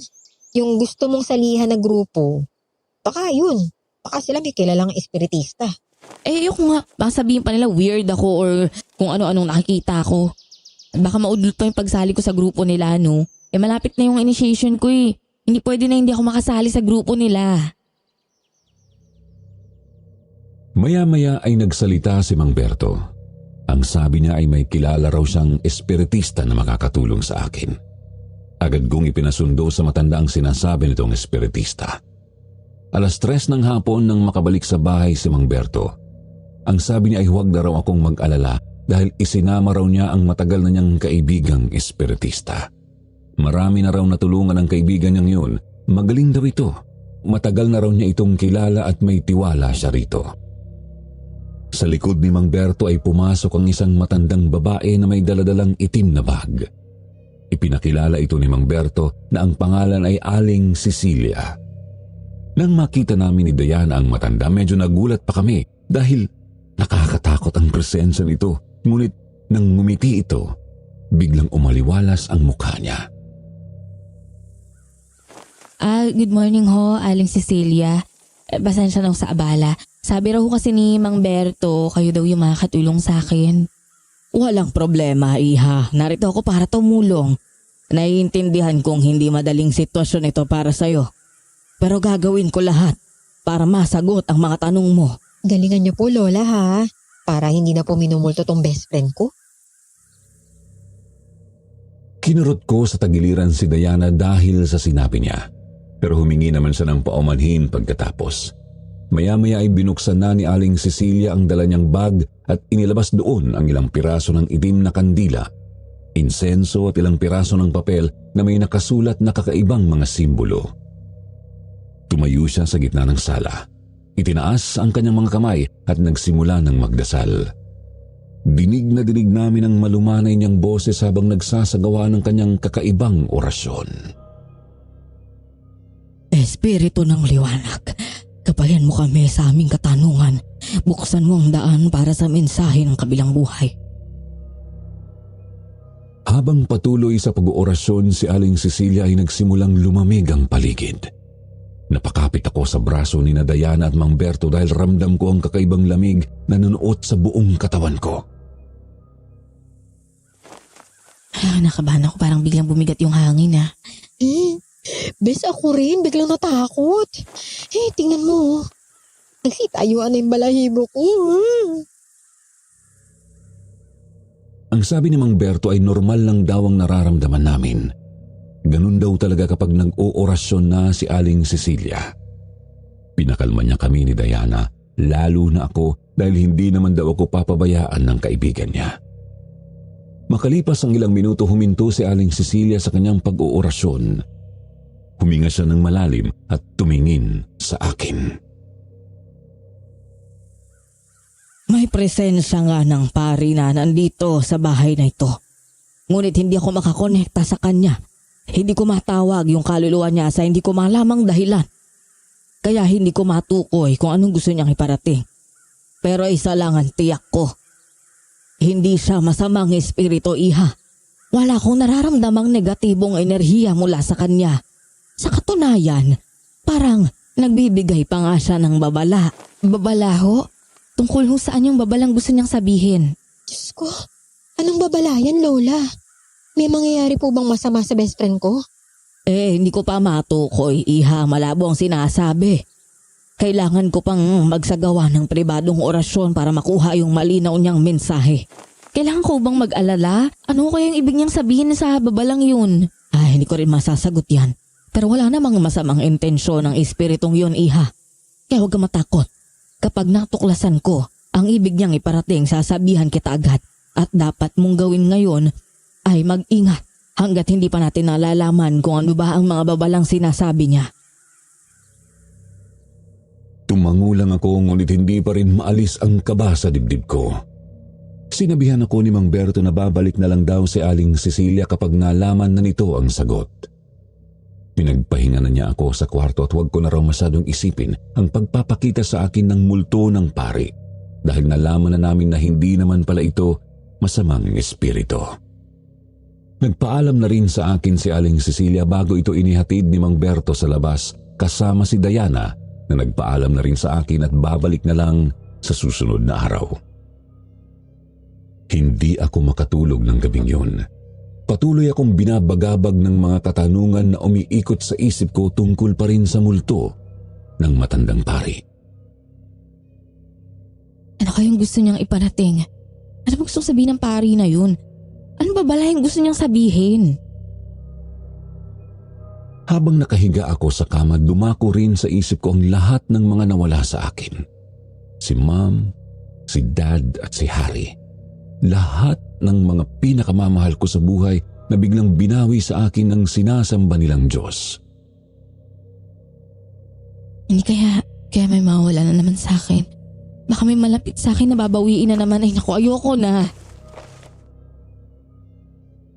[SPEAKER 5] Yung gusto mong salihan na grupo. Baka yun. Baka sila may kilalang espiritista.
[SPEAKER 2] Ayoko nga. Baka sabihin pa nila weird ako or kung ano-anong nakikita ko. Baka maudlot pa yung pagsali ko sa grupo nila, no? Malapit na yung initiation ko eh. Hindi pwede na hindi ako makasali sa grupo nila.
[SPEAKER 3] Maya-maya ay nagsalita si Mang Berto. Ang sabi niya ay may kilala raw siyang espiritista na makakatulong sa akin. Agad kong ipinasundo sa matanda ang sinasabi nitong espiritista. 3:00 ng hapon nang makabalik sa bahay si Mang Berto. Ang sabi niya ay huwag na raw akong mag-alala dahil isinama raw niya ang matagal na niyang kaibigang espiritista. Marami na raw natulungan ang kaibigan niyang yun. Magaling daw ito. Matagal na raw niya itong kilala at may tiwala siya rito. Sa likod ni Mang Berto ay pumasok ang isang matandang babae na may daladalang itim na bag. Ipinakilala ito ni Mang Berto na ang pangalan ay Aling Cecilia. Nang makita namin ni Diana ang matanda, medyo nagulat pa kami dahil nakakatakot ang presensya nito. Ngunit nang ngumiti ito, biglang umaliwalas ang mukha niya.
[SPEAKER 2] Good morning ho, Aling Cecilia. Pasensya na ako sa abala. Sabi raw ho kasi ni Mang Berto, kayo daw yung makakatulong sa akin. Walang problema, iha. Narito ako para tumulong. Naiintindihan kong hindi madaling sitwasyon ito para sa'yo. Pero gagawin ko lahat para masagot ang mga tanong mo.
[SPEAKER 5] Galingan niyo po, Lola, ha? Para hindi na po minumulto tong best friend ko.
[SPEAKER 3] Kinurot ko sa tagiliran si Diana dahil sa sinabi niya. Pero humingi naman siya ng paumanhin pagkatapos. Maya-maya ay binuksan na ni Aling Cecilia ang dala niyang bag at inilabas doon ang ilang piraso ng itim na kandila, insenso at ilang piraso ng papel na may nakasulat na kakaibang mga simbolo. Tumayo siya sa gitna ng sala. Itinaas ang kanyang mga kamay at nagsimula ng magdasal. Dinig na dinig namin ang malumanay niyang boses habang nagsasagawa ng kanyang kakaibang orasyon.
[SPEAKER 2] Espiritu ng liwanag, gabayan mo kami sa aming katanungan. Buksan mo ang daan para sa mensahe ng kabilang buhay.
[SPEAKER 3] Habang patuloy sa pag-oorasyon, si Aling Cecilia ay nagsimulang lumamig ang paligid. Napakapit ako sa braso ni Diana at Mang Berto dahil ramdam ko ang kakaibang lamig na nanuot sa buong katawan ko.
[SPEAKER 2] Nakabahan ako, parang biglang bumigat yung hangin ha.
[SPEAKER 5] Bes, ako rin. Biglang natakot. Tingnan mo. Nagsitayuan na yung balahibo ko.
[SPEAKER 3] Ang sabi ni Mang Berto ay normal lang daw ang nararamdaman namin. Ganun daw talaga kapag nag-oorasyon na si Aling Cecilia. Pinakalma niya kami ni Diana, lalo na ako dahil hindi naman daw ako papabayaan ng kaibigan niya. Makalipas ang ilang minuto, huminto si Aling Cecilia sa kanyang pag-oorasyon. Huminga siya ng malalim at tumingin sa akin.
[SPEAKER 2] May presensya nga ng pari na nandito sa bahay na ito. Ngunit hindi ako makakonekta sa kanya. Hindi ko matawag yung kaluluwa niya sa hindi ko malamang dahilan. Kaya hindi ko matukoy kung anong gusto niyang iparating. Pero isa lang ang tiyak ko. Hindi siya masamang espiritu, iha. Wala akong nararamdamang negatibong enerhiya mula sa kanya. Sa katunayan, parang nagbibigay pa nga siya ng babala. Babala ho? Tungkol ho saan yung babalang gusto niyang sabihin?
[SPEAKER 5] Diyos ko, anong babalayan, Lola? May mangyayari po bang masama sa best friend ko?
[SPEAKER 2] Hindi ko pa matukoy, iha. Malabo ang sinasabi. Kailangan ko pang magsagawa ng pribadong orasyon para makuha yung malinaw niyang mensahe. Kailangan ko bang mag-alala? Ano kaya yung ibig niyang sabihin sa babalang yun? Hindi ko rin masasagot yan. Pero wala namang masamang intensyon ng espiritong yun, iha. Kaya huwag ka matakot. Kapag natuklasan ko ang ibig niyang iparating, sasabihan kita agad. At dapat mong gawin ngayon ay mag-ingat hanggat hindi pa natin nalalaman kung ano ba ang mga babalang sinasabi niya.
[SPEAKER 3] Tumango lang ako ngunit hindi pa rin maalis ang kaba sa dibdib ko. Sinabihan ako ni Mang Berto na babalik na lang daw si Aling Cecilia kapag nalaman na nito ang sagot. Pinagpahinga na niya ako sa kwarto at huwag ko na raw masyadong isipin ang pagpapakita sa akin ng multo ng pari dahil nalaman na namin na hindi naman pala ito masamang espiritu. Nagpaalam na rin sa akin si Aling Cecilia bago ito inihatid ni Mang Berto sa labas kasama si Diana na nagpaalam na rin sa akin at babalik na lang sa susunod na araw. Hindi ako makatulog ng gabing yun. Patuloy akong binabagabag ng mga katanungan na umiikot sa isip ko tungkol pa rin sa multo ng matandang pari.
[SPEAKER 2] Ano kayong gusto niyang iparating? Ano ba gustong sabihin ng pari na yun? Ano ba bala yung gusto niyang sabihin?
[SPEAKER 3] Habang nakahiga ako sa kama, dumako rin sa isip ko ang lahat ng mga nawala sa akin. Si Mom, si Dad at si Harry. Lahat ng mga pinakamamahal ko sa buhay na biglang binawi sa akin ng sinasamba nilang Diyos.
[SPEAKER 2] Hindi kaya may mawala na naman sa akin. Baka may malapit sa akin na babawiin na naman. Ay naku, ayoko na.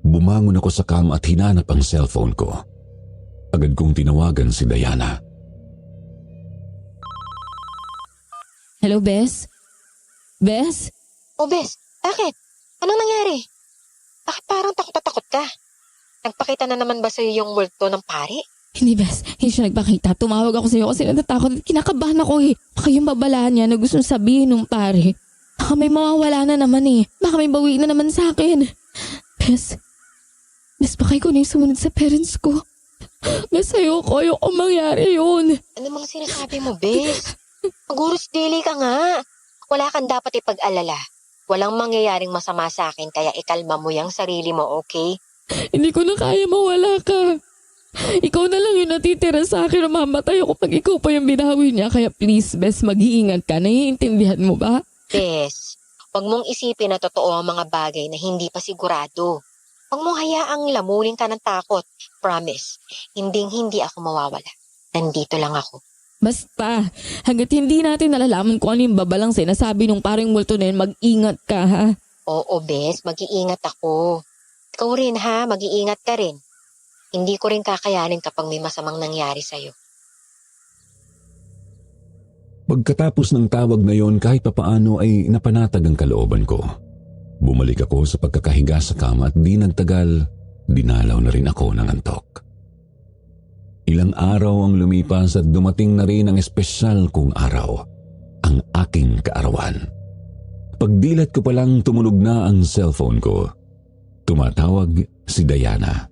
[SPEAKER 3] Bumangon ako sa kama at hinanap ang cellphone ko. Agad kong tinawagan si Diana.
[SPEAKER 2] Hello, Bes? Bes?
[SPEAKER 5] O Bes, bakit? Anong nangyari? Bakit parang takot na takot ka? Nagpakita na naman ba sa'yo yung multo ng pari?
[SPEAKER 2] Hindi, Bes. Hindi siya nagpakita. Tumawag ako sa'yo kasi natatakot at kinakabahan ako eh. Baka yung babalaan niya na gustong sabihin ng pare. Baka may mawawala na naman eh. Baka may bawi na naman sa akin. Bes, baka ikaw na yung sumunod sa parents ko. Bes, ayoko mangyari yun.
[SPEAKER 5] Ano mga sinasabi mo, Bes? Maguros dili ka nga. Wala kang dapat ipag-alala. Walang mangyayaring masama sa akin kaya ikalma mo yung sarili mo, okay?
[SPEAKER 2] Hindi ko na kaya mawala ka. Ikaw na lang yung natitira sa akin na mamatay ako pag ikaw pa yung binawi niya. Kaya please, Bes, mag-iingat ka. Naiintindihan mo ba?
[SPEAKER 5] Bes, huwag mong isipin na totoo ang mga bagay na hindi pa sigurado. Huwag mong hayaang lamunin ka ng takot. Promise, hindi ako mawawala. Nandito lang ako.
[SPEAKER 2] Basta, hanggat hindi natin nalalaman kung ano yung babalang sinasabi nung parang multo na yun, mag-ingat ka ha.
[SPEAKER 5] Oo, Bes, mag-iingat ako. Ikaw rin ha, mag-iingat ka rin. Hindi ko rin kakayanin kapag may masamang nangyari sa'yo.
[SPEAKER 3] Pagkatapos ng tawag na yon, kahit papaano ay napanatag ang kalooban ko. Bumalik ako sa pagkakahiga sa kama at di nagtagal, dinalaw na rin ako ng antok. Ilang araw ang lumipas at dumating na rin ang espesyal kong araw, ang aking kaarawan. Pagdilat ko palang tumunog na ang cellphone ko. Tumatawag si Diana.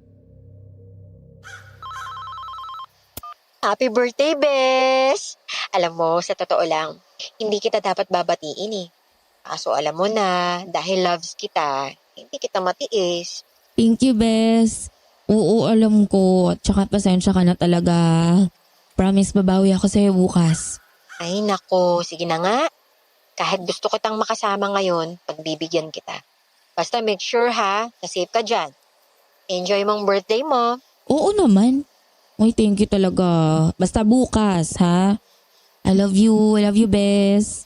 [SPEAKER 5] Happy birthday, Bes! Alam mo, sa totoo lang, hindi kita dapat babatiin eh. Kaso alam mo na, dahil loves kita, hindi kita matiis.
[SPEAKER 2] Thank you, Bes. Oo, alam ko. At saka pasensya ka na talaga. Promise, babawi ako sa'yo bukas.
[SPEAKER 5] Ay nako, sige na nga. Kahit gusto kitang makasama ngayon, pagbibigyan kita. Basta make sure ha, na safe ka dyan. Enjoy mong birthday mo.
[SPEAKER 2] Oo naman. Uy, thank you talaga. Basta bukas, ha? I love you, Bes.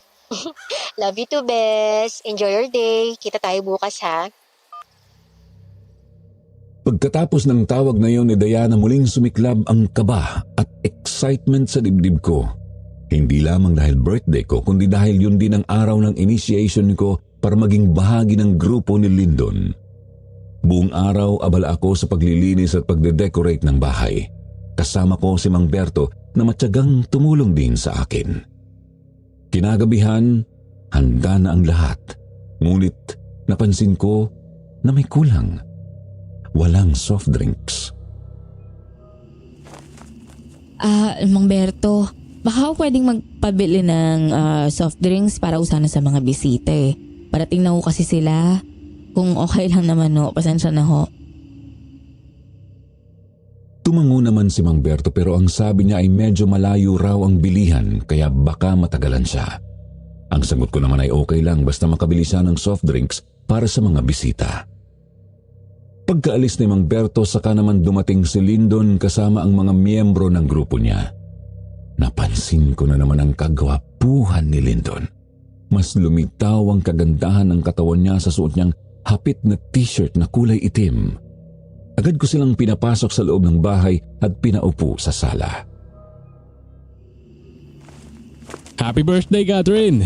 [SPEAKER 5] Love you too, Bes. Enjoy your day. Kita tayo bukas ha.
[SPEAKER 3] Pagkatapos ng tawag na yon ni Diana, muling sumiklab ang kaba at excitement sa dibdib ko. Hindi lamang dahil birthday ko, kundi dahil yun din ang araw ng initiation ko para maging bahagi ng grupo ni Lyndon. Buong araw abala ako sa paglilinis at pagde-decorate ng bahay. Kasama ko si Mang Berto na matyagang tumulong din sa akin. Kinagabihan, handa na ang lahat. Ngunit napansin ko na may kulang. Walang soft drinks.
[SPEAKER 2] Mang Berto, baka ako pwedeng magpabili ng soft drinks para usana sa mga bisita eh. Parating na ho kasi sila. Kung okay lang naman ho, pasensya na ho.
[SPEAKER 3] Tumango naman si Mang Berto pero ang sabi niya ay medyo malayo raw ang bilihan kaya baka matagalan siya. Ang sagot ko naman ay okay lang basta makabili siya ng soft drinks para sa mga bisita. Pagkaalis ni Mang Berto, saka naman dumating si Lyndon kasama ang mga miyembro ng grupo niya. Napansin ko na naman ang kagwapuhan ni Lyndon. mas lumitaw ang kagandahan ng katawan niya sa suot niyang hapit na t-shirt na kulay itim. Agad ko silang pinapasok sa loob ng bahay at pinaupo sa sala.
[SPEAKER 1] Happy birthday, Catherine!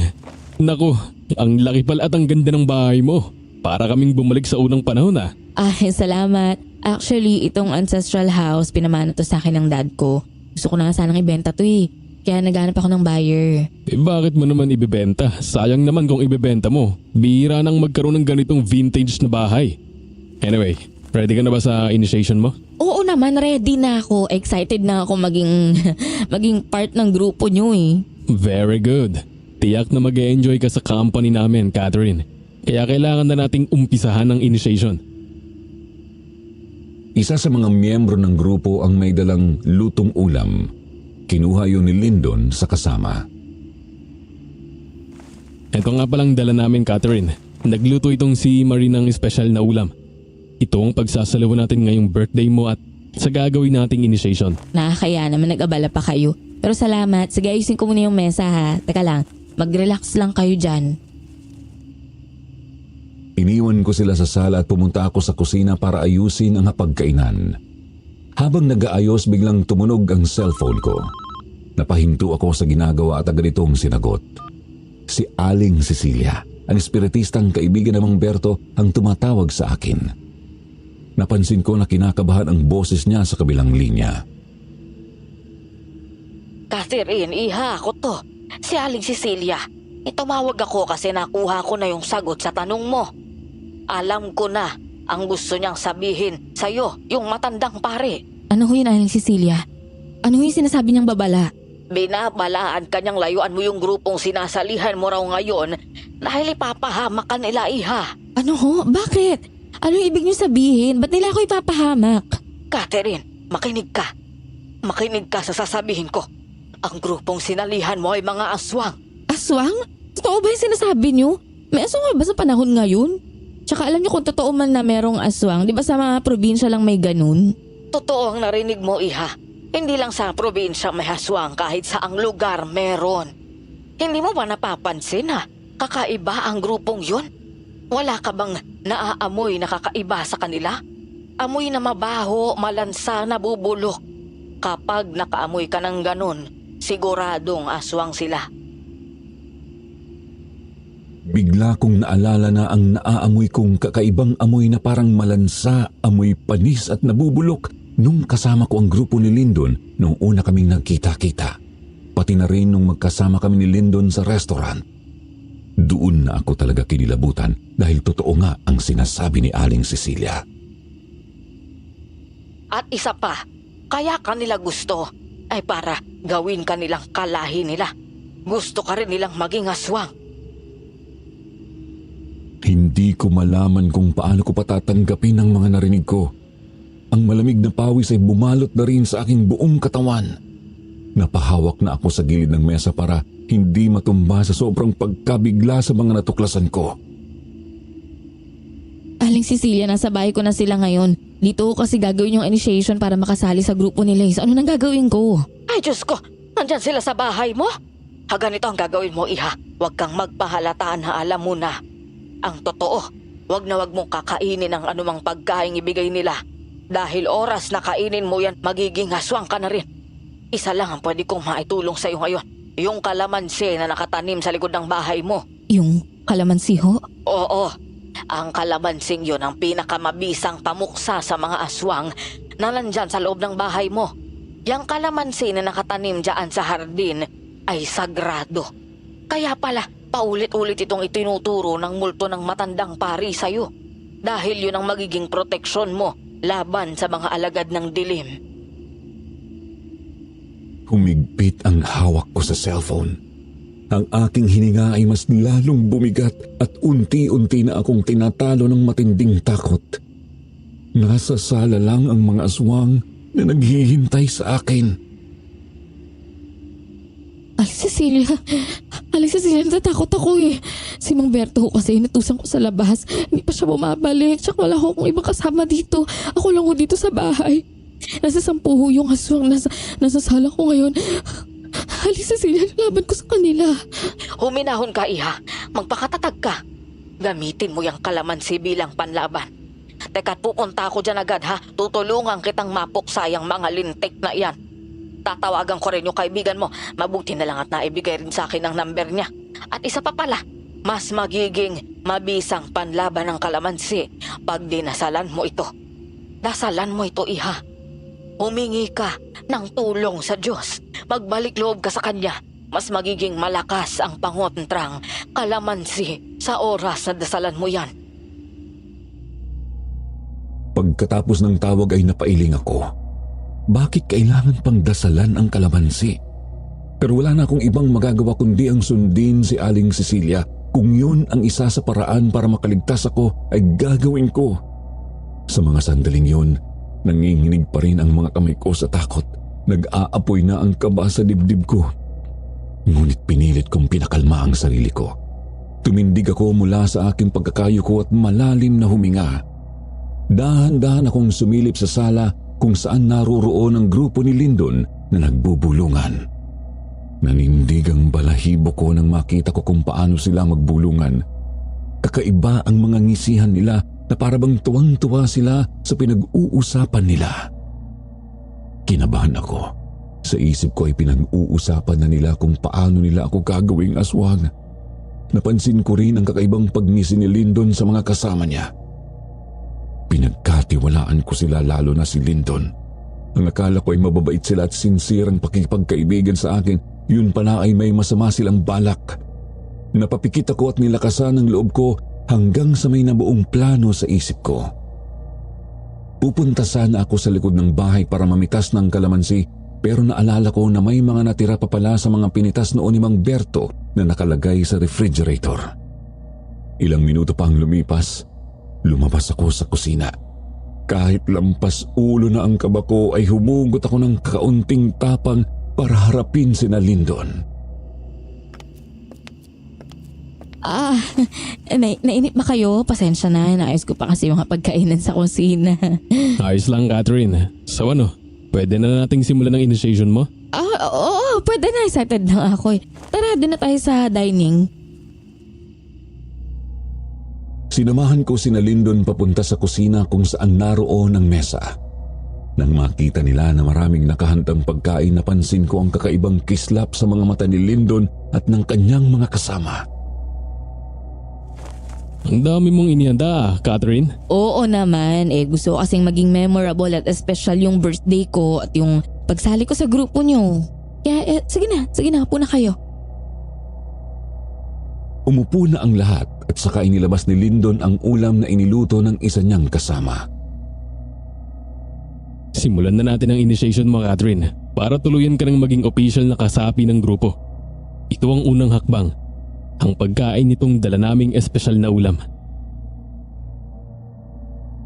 [SPEAKER 1] Naku, ang laki pala at ang ganda ng bahay mo. Para kaming bumalik sa unang panahon ah.
[SPEAKER 2] Salamat. Actually, itong ancestral house, pinamana to sa akin ng dad ko. Gusto ko na nga sanang ibenta to eh. Kaya naghanap ako ng buyer.
[SPEAKER 1] Bakit mo naman ibebenta? Sayang naman kung ibebenta mo. Bihira nang magkaroon ng ganitong vintage na bahay. Anyway, ready ka na ba sa initiation mo?
[SPEAKER 2] Oo naman, ready na ako. Excited na ako maging part ng grupo nyo eh.
[SPEAKER 1] Very good. Tiyak na mag-e-enjoy ka sa company namin, Catherine. Kaya kailangan na nating umpisahan ang initiation.
[SPEAKER 3] Isa sa mga miyembro ng grupo ang may dalang lutong ulam. Kinuha yun ni Lyndon sa kasama.
[SPEAKER 1] Ito nga palang dala namin, Catherine. Nagluto itong si Marie ng espesyal na ulam. Ito ang pagsasalawa natin ngayong birthday mo at sa gagawin nating initiation.
[SPEAKER 2] Nakakaya naman, nag-abala pa kayo. Pero salamat. Sige, ayusin ko muna yung mesa ha. Teka lang, mag-relax lang kayo dyan.
[SPEAKER 3] Iniwan ko sila sa sala at pumunta ako sa kusina para ayusin ang hapagkainan. Habang nag-aayos, biglang tumunog ang cellphone ko. Napahinto ako sa ginagawa at agad itong sinagot. Si Aling Cecilia, ang espiritistang kaibigan ng Mang Berto, ang tumatawag sa akin. Napansin ko na kinakabahan ang boses niya sa kabilang linya.
[SPEAKER 6] Catherine, iha ako to. Si Aling Cecilia. Itumawag ako kasi nakuha ko na yung sagot sa tanong mo. Alam ko na ang gusto niyang sabihin sa'yo, yung matandang pare.
[SPEAKER 2] Ano ho yun, Aling Cecilia? Ano ho yung sinasabi niyang babala?
[SPEAKER 6] Binabalaan kanyang layuan mo yung grupong sinasalihan mo raw ngayon dahil ipapahamak ka nila, iha.
[SPEAKER 2] Ano ho? Bakit? Ano yung ibig niyo sabihin? Ba't nila ako ipapahamak?
[SPEAKER 6] Catherine, makinig ka. Makinig ka sa sasabihin ko. Ang grupong sinalihan mo ay mga aswang.
[SPEAKER 2] Aswang? Totoo ba yung sinasabi niyo? May aswang ba sa panahon ngayon? Tsaka alam niyo kung totoo man na merong aswang, di ba sa mga probinsya lang may ganun?
[SPEAKER 6] Totoo ang narinig mo, iha. Hindi lang sa probinsya may aswang, kahit saang lugar meron. Hindi mo ba napapansin ha? Kakaiba ang grupong yun? Wala ka bang naaamoy na kakaiba sa kanila? Amoy na mabaho, malansa, nabubulok. Kapag nakaamoy ka ng ganun, siguradong aswang sila.
[SPEAKER 3] Bigla kong naalala na ang naaamoy kong kakaibang amoy na parang malansa, amoy panis at nabubulok nung kasama ko ang grupo ni Lyndon nung una kaming nagkita-kita. Pati na rin nung magkasama kami ni Lyndon sa restaurant. Doon na ako talaga kinilabutan dahil totoo nga ang sinasabi ni Aling Cecilia.
[SPEAKER 6] At isa pa, kaya kanila gusto ay para gawin kanilang kalahi nila. Gusto ka rin nilang maging aswang.
[SPEAKER 3] Hindi ko malaman kung paano ko patatanggapin ang mga narinig ko. Ang malamig na pawis ay bumalot na rin sa aking buong katawan. Napahawak na ako sa gilid ng mesa para hindi matumba sa sobrang pagkabigla sa mga natuklasan ko.
[SPEAKER 2] Aling Cecilia, nasa bahay ko na sila ngayon. Dito ko kasi gagawin yung initiation para makasali sa grupo ni Lace. Ano nang gagawin ko?
[SPEAKER 6] Ay Diyos ko, nandyan sila sa bahay mo? Ganito ang gagawin mo, iha. Huwag kang magpahalata na alam mo na. Ang totoo, wag na wag mong kakainin ang anumang pagkain ibigay nila. Dahil oras na kainin mo yan, magiging aswang ka na rin. Isa lang ang pwede kong maitulong sa iyo ngayon. Yung kalamansi na nakatanim sa likod ng bahay mo.
[SPEAKER 2] Yung kalamansi ho?
[SPEAKER 6] Oo, ang kalamansing yun ang pinakamabisang pamuksa sa mga aswang na nandyan sa loob ng bahay mo. Yang kalamansi na nakatanim dyan sa hardin ay sagrado. Kaya pala, paulit-ulit itong itinuturo ng multo ng matandang pari sa'yo. Dahil yun ang magiging proteksyon mo laban sa mga alagad ng dilim.
[SPEAKER 3] Humigpit ang hawak ko sa cellphone. Ang aking hininga ay mas lalong bumigat at unti-unti na akong tinatalo ng matinding takot. Nasa sala lang ang mga aswang na naghihintay sa akin.
[SPEAKER 2] Aling Cecilia, natatakot ako eh. Si Mang Berto kasi natusan ko sa labas. Hindi pa siya bumabalik. Tsaka wala akong ibang kasama dito. Ako lang ho dito sa bahay. Nasa 10 yung aswang nasa sala ko ngayon. Aling Cecilia, laban ko sa kanila.
[SPEAKER 6] Huminahon ka, iha. Magpakatatag ka. Gamitin mo yung kalamansi bilang panlaban. Teka't pupunta ako dyan agad ha. Tutulungan kitang mapuksa yung mga lintik na yan. Tatawagan ko rin yung kaibigan mo. Mabuti na lang at naibigay rin sa akin ang number niya. At isa pa pala, mas magiging mabisang panlaban ng kalamansi pag dinasalan mo ito. Dasalan mo ito, iha. Humingi ka ng tulong sa Diyos. Magbalik loob ka sa Kanya. Mas magiging malakas ang pangontrang kalamansi sa oras na dasalan mo yan.
[SPEAKER 3] Pagkatapos ng tawag ay napailing ako. Bakit kailangan pang dasalan ang kalamansi? Pero wala na akong ibang magagawa kundi ang sundin si Aling Cecilia. Kung yun ang isa sa paraan para makaligtas ako, ay gagawin ko. Sa mga sandaling yun, nanginginig pa rin ang mga kamay ko sa takot. Nag-aapoy na ang kaba sa dibdib ko. Ngunit pinilit kong pinakalma ang sarili ko. Tumindig ako mula sa aking pagkakayuko at malalim na huminga. Dahan-dahan akong sumilip sa sala kung saan naroroon ang grupo ni Lyndon na nagbubulungan. Nanindig ang balahibo ko nang makita ko kung paano sila magbulungan. Kakaiba ang mga ngisihan nila na parabang tuwang-tuwa sila sa pinag-uusapan nila. Kinabahan ako. Sa isip ko ay pinag-uusapan na nila kung paano nila ako gagawing aswang. Napansin ko rin ang kakaibang pagngisi ni Lyndon sa mga kasama niya. Pinagkatiwalaan ko sila, lalo na si Lyndon. Ang akala ko ay mababait sila at sincere ang pakikipagkaibigan sa akin, yun pala ay may masama silang balak. Napapikit ako at nilakasan ang loob ko hanggang sa may nabuong plano sa isip ko. Pupunta sana ako sa likod ng bahay para mamitas ng kalamansi, pero naalala ko na may mga natira pa pala sa mga pinitas noon ni Mang Berto na nakalagay sa refrigerator. Ilang minuto pang lumipas, lumabas ako sa kusina. Kahit lampas ulo na ang kaba ko ay humugot ako ng kaunting tapang para harapin sina Lyndon.
[SPEAKER 2] Nainip ba kayo? Pasensya na, naayos ko pa kasi yung mga pagkainan sa kusina.
[SPEAKER 1] Ayos lang, Catherine. So ano, pwede na nating simulan ng initiation mo?
[SPEAKER 2] Oo, pwede na. Excited na ako eh. Tara, doon na tayo sa dining.
[SPEAKER 3] Sinamahan ko sina Lyndon papunta sa kusina kung saan naroon ang mesa. Nang makita nila na maraming nakahandang pagkain, napansin ko ang kakaibang kislap sa mga mata ni Lyndon at ng kanyang mga kasama.
[SPEAKER 1] Ang dami mong inihanda, Catherine.
[SPEAKER 2] Oo naman, gusto ko kasing maging memorable at special yung birthday ko at yung pagsali ko sa grupo nyo. Kaya sige na, upo na kayo.
[SPEAKER 3] Umupo na ang lahat at saka inilabas ni Lyndon ang ulam na iniluto ng isa niyang kasama.
[SPEAKER 1] Simulan na natin ang initiation mo, Catherine, para tuluyan ka ng maging official na kasapi ng grupo. Ito ang unang hakbang. Ang pagkain nitong dala naming espesyal na ulam.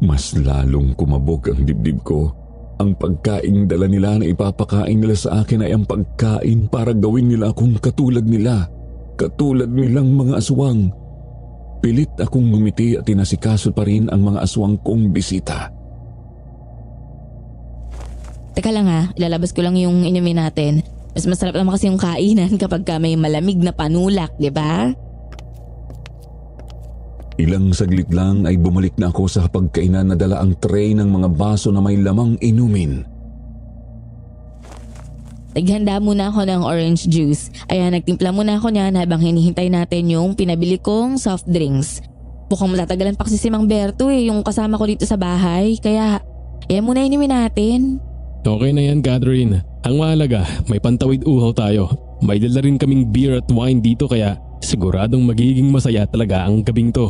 [SPEAKER 3] Mas lalong kumabog ang dibdib ko. Ang pagkain dala nila na ipapakain nila sa akin ay ang pagkain para gawin nila akong katulad nila. Katulad nilang mga aswang. Pilit akong ngumiti at tinasikaso pa rin ang mga aswang kong bisita.
[SPEAKER 2] Teka lang ilalabas ko lang yung inumin natin. Mas masarap naman kasi yung kainan kapag may malamig na panulak, di ba?
[SPEAKER 3] Ilang saglit lang ay bumalik na ako sa pagkainan na dala ang tray ng mga baso na may lamang inumin.
[SPEAKER 2] Naghanda muna ako ng orange juice. Ayan, nagtimpla muna ako niyan habang hinihintay natin yung pinabili kong soft drinks. Mukhang matatagalan pa kasi si Mang Berto yung kasama ko dito sa bahay. Kaya, ayan muna inumin natin.
[SPEAKER 1] Okay na yan, Catherine. Ang mahalaga, may pantawid uhaw tayo. May dala rin kaming beer at wine dito kaya siguradong magiging masaya talaga ang gabing to.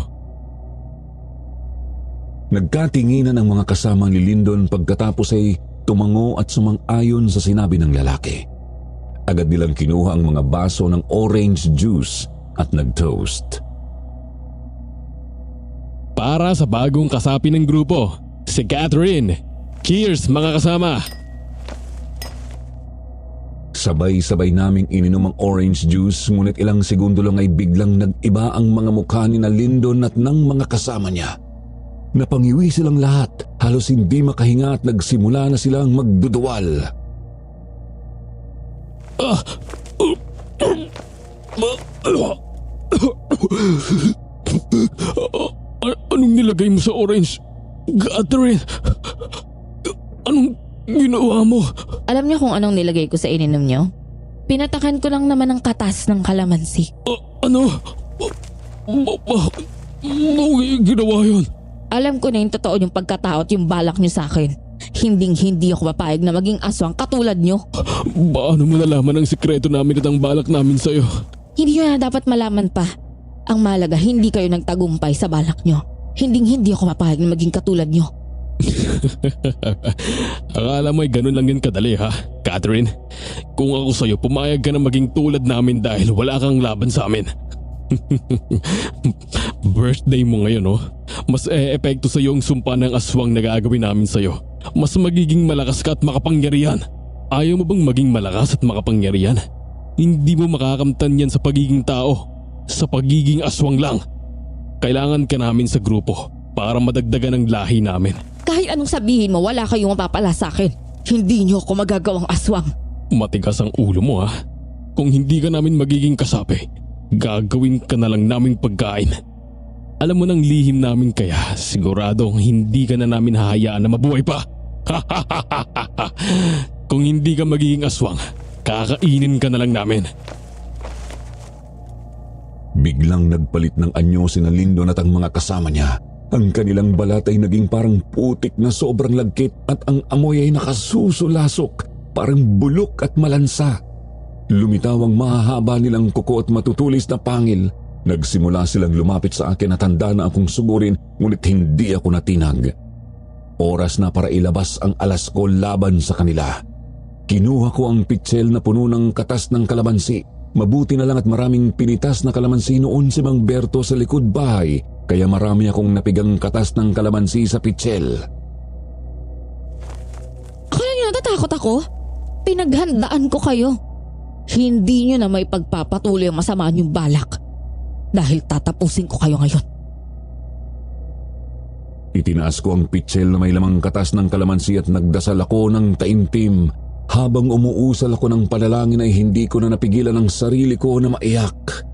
[SPEAKER 3] Nagkatinginan ang mga kasama ni Lyndon pagkatapos ay tumango at sumang-ayon sa sinabi ng lalaki. Agad nilang kinuha ang mga baso ng orange juice at nag-toast.
[SPEAKER 1] Para sa bagong kasapi ng grupo, si Catherine. Cheers, mga kasama!
[SPEAKER 3] Sabay-sabay naming ininom ang orange juice, ngunit ilang segundo lang ay biglang nag-iba ang mga mukha ni na Lyndon at ng mga kasama niya. Napangiwi silang lahat, halos hindi makahinga at nagsimula na silang magduduwal.
[SPEAKER 1] Anong nilagay mo sa orange? Catherine, anong ginawa mo?
[SPEAKER 2] Alam niyo kung anong nilagay ko sa ininom niyo? Pinatakan ko lang naman ang katas ng kalamansi.
[SPEAKER 1] Ano? Bakit mo ginawa yun?
[SPEAKER 2] Alam ko na yung totoo yung pagkatao at yung balak niyo sa akin. Hindi ako papayag na maging aswang katulad niyo.
[SPEAKER 1] Paano mo nalaman ang sikreto namin at ang balak namin sa'yo?
[SPEAKER 2] Hindi niyo na dapat malaman pa. Ang malaga, hindi kayo nagtagumpay sa balak niyo. Hindi ako papayag na maging katulad niyo.
[SPEAKER 1] Akala mo'y ganun lang yun kadali ha, Catherine? Kung ako sa'yo, pumayag ka na maging tulad namin dahil wala kang laban sa amin. Birthday mo ngayon oh. Mas epekto sa'yo ang sumpa ng aswang na gagawin namin sa'yo. Mas magiging malakas ka at makapangyarihan. Ayaw mo bang maging malakas at makapangyarihan? Hindi mo makakamtan yan sa pagiging tao. Sa pagiging aswang lang. Kailangan ka namin sa grupo para madagdagan ang lahi namin.
[SPEAKER 2] Kahit anong sabihin mo, wala kayong mapapala sa akin. Hindi niyo ako magagawang aswang.
[SPEAKER 1] Matigas ang ulo mo ha. Kung hindi ka namin magiging kasapi, gagawin ka na lang naming pagkain. Alam mo ng lihim namin kaya siguradong hindi ka na namin hahayaan na mabuhay pa. Kung hindi ka magiging aswang, kakainin ka na lang namin.
[SPEAKER 3] Biglang nagpalit ng anyo sina Lyndon at ang mga kasama niya. Ang kanilang balat ay naging parang putik na sobrang lagkit at ang amoy ay nakasusulasok, parang bulok at malansa. Lumitaw ang mahahaba nilang kuko at matutulis na pangil. Nagsimula silang lumapit sa akin at handa na akong sugurin, ngunit hindi ako natinag. Oras na para ilabas ang alas ko laban sa kanila. Kinuha ko ang pitsel na puno ng katas ng kalamansi. Mabuti na lang at maraming pinitas na kalamansi noon si Mang Berto sa likod bahay, kaya marami akong napigang katas ng kalamansi sa pitsel.
[SPEAKER 2] Akala niyo natatakot ako? Pinaghandaan ko kayo. Hindi niyo na may pagpapatuloy ang masama niyong balak. Dahil tatapusin ko kayo ngayon.
[SPEAKER 3] Itinaas ko ang pitsel na may lamang katas ng kalamansi at nagdasal ako ng taimtim. Habang umuusal ako ng panalangin ay hindi ko na napigilan ang sarili ko na maiyak.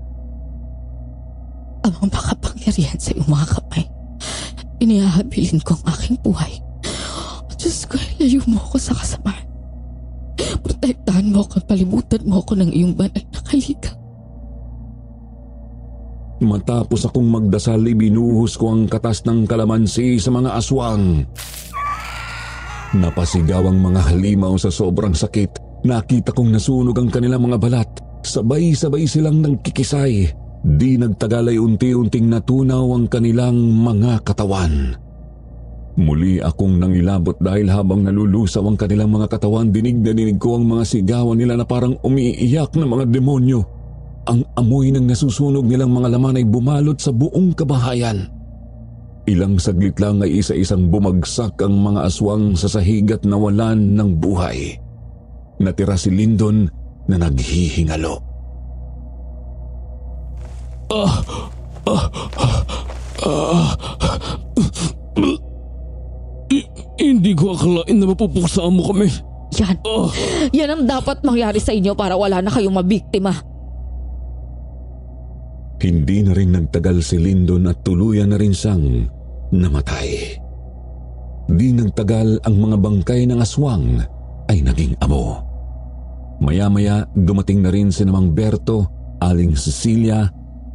[SPEAKER 2] Amang makapangyarihan sa iyong mga kamay, inihahabilin ko ang aking buhay. Diyos ko, layo mo ako sa kasamaan. Protektahan mo ako at palibutan mo ako ng iyong banal na kalika.
[SPEAKER 3] Matapos akong magdasal, ibinuhos ko ang katas ng kalamansi sa mga aswang. Napasigaw ang mga halimaw sa sobrang sakit. Nakita kong nasunog ang kanilang mga balat. Sabay-sabay silang nagkikisay. Di nagtagal ay unti-unting natunaw ang kanilang mga katawan. Muli akong nangilabot dahil habang nalulusaw ang kanilang mga katawan, dinig na dinig ko ang mga sigawan nila na parang umiiyak na mga demonyo. Ang amoy ng nasusunog nilang mga laman ay bumalot sa buong kabahayan. Ilang saglit lang ay isa-isang bumagsak ang mga aswang sa sahig at nawalan ng buhay. Natira si Lyndon na naghihingalo.
[SPEAKER 1] Hindi ko akalain na mapupuksaan mo kami.
[SPEAKER 2] Yan ang dapat mangyari sa inyo para wala na kayong mabiktima.
[SPEAKER 3] Hindi na rin nagtagal si Lyndon at tuluyan na rin siyang namatay. Di nagtagal ang mga bangkay ng aswang ay naging amo. Maya-maya dumating na rin si Mang Berto, Aling Cecilia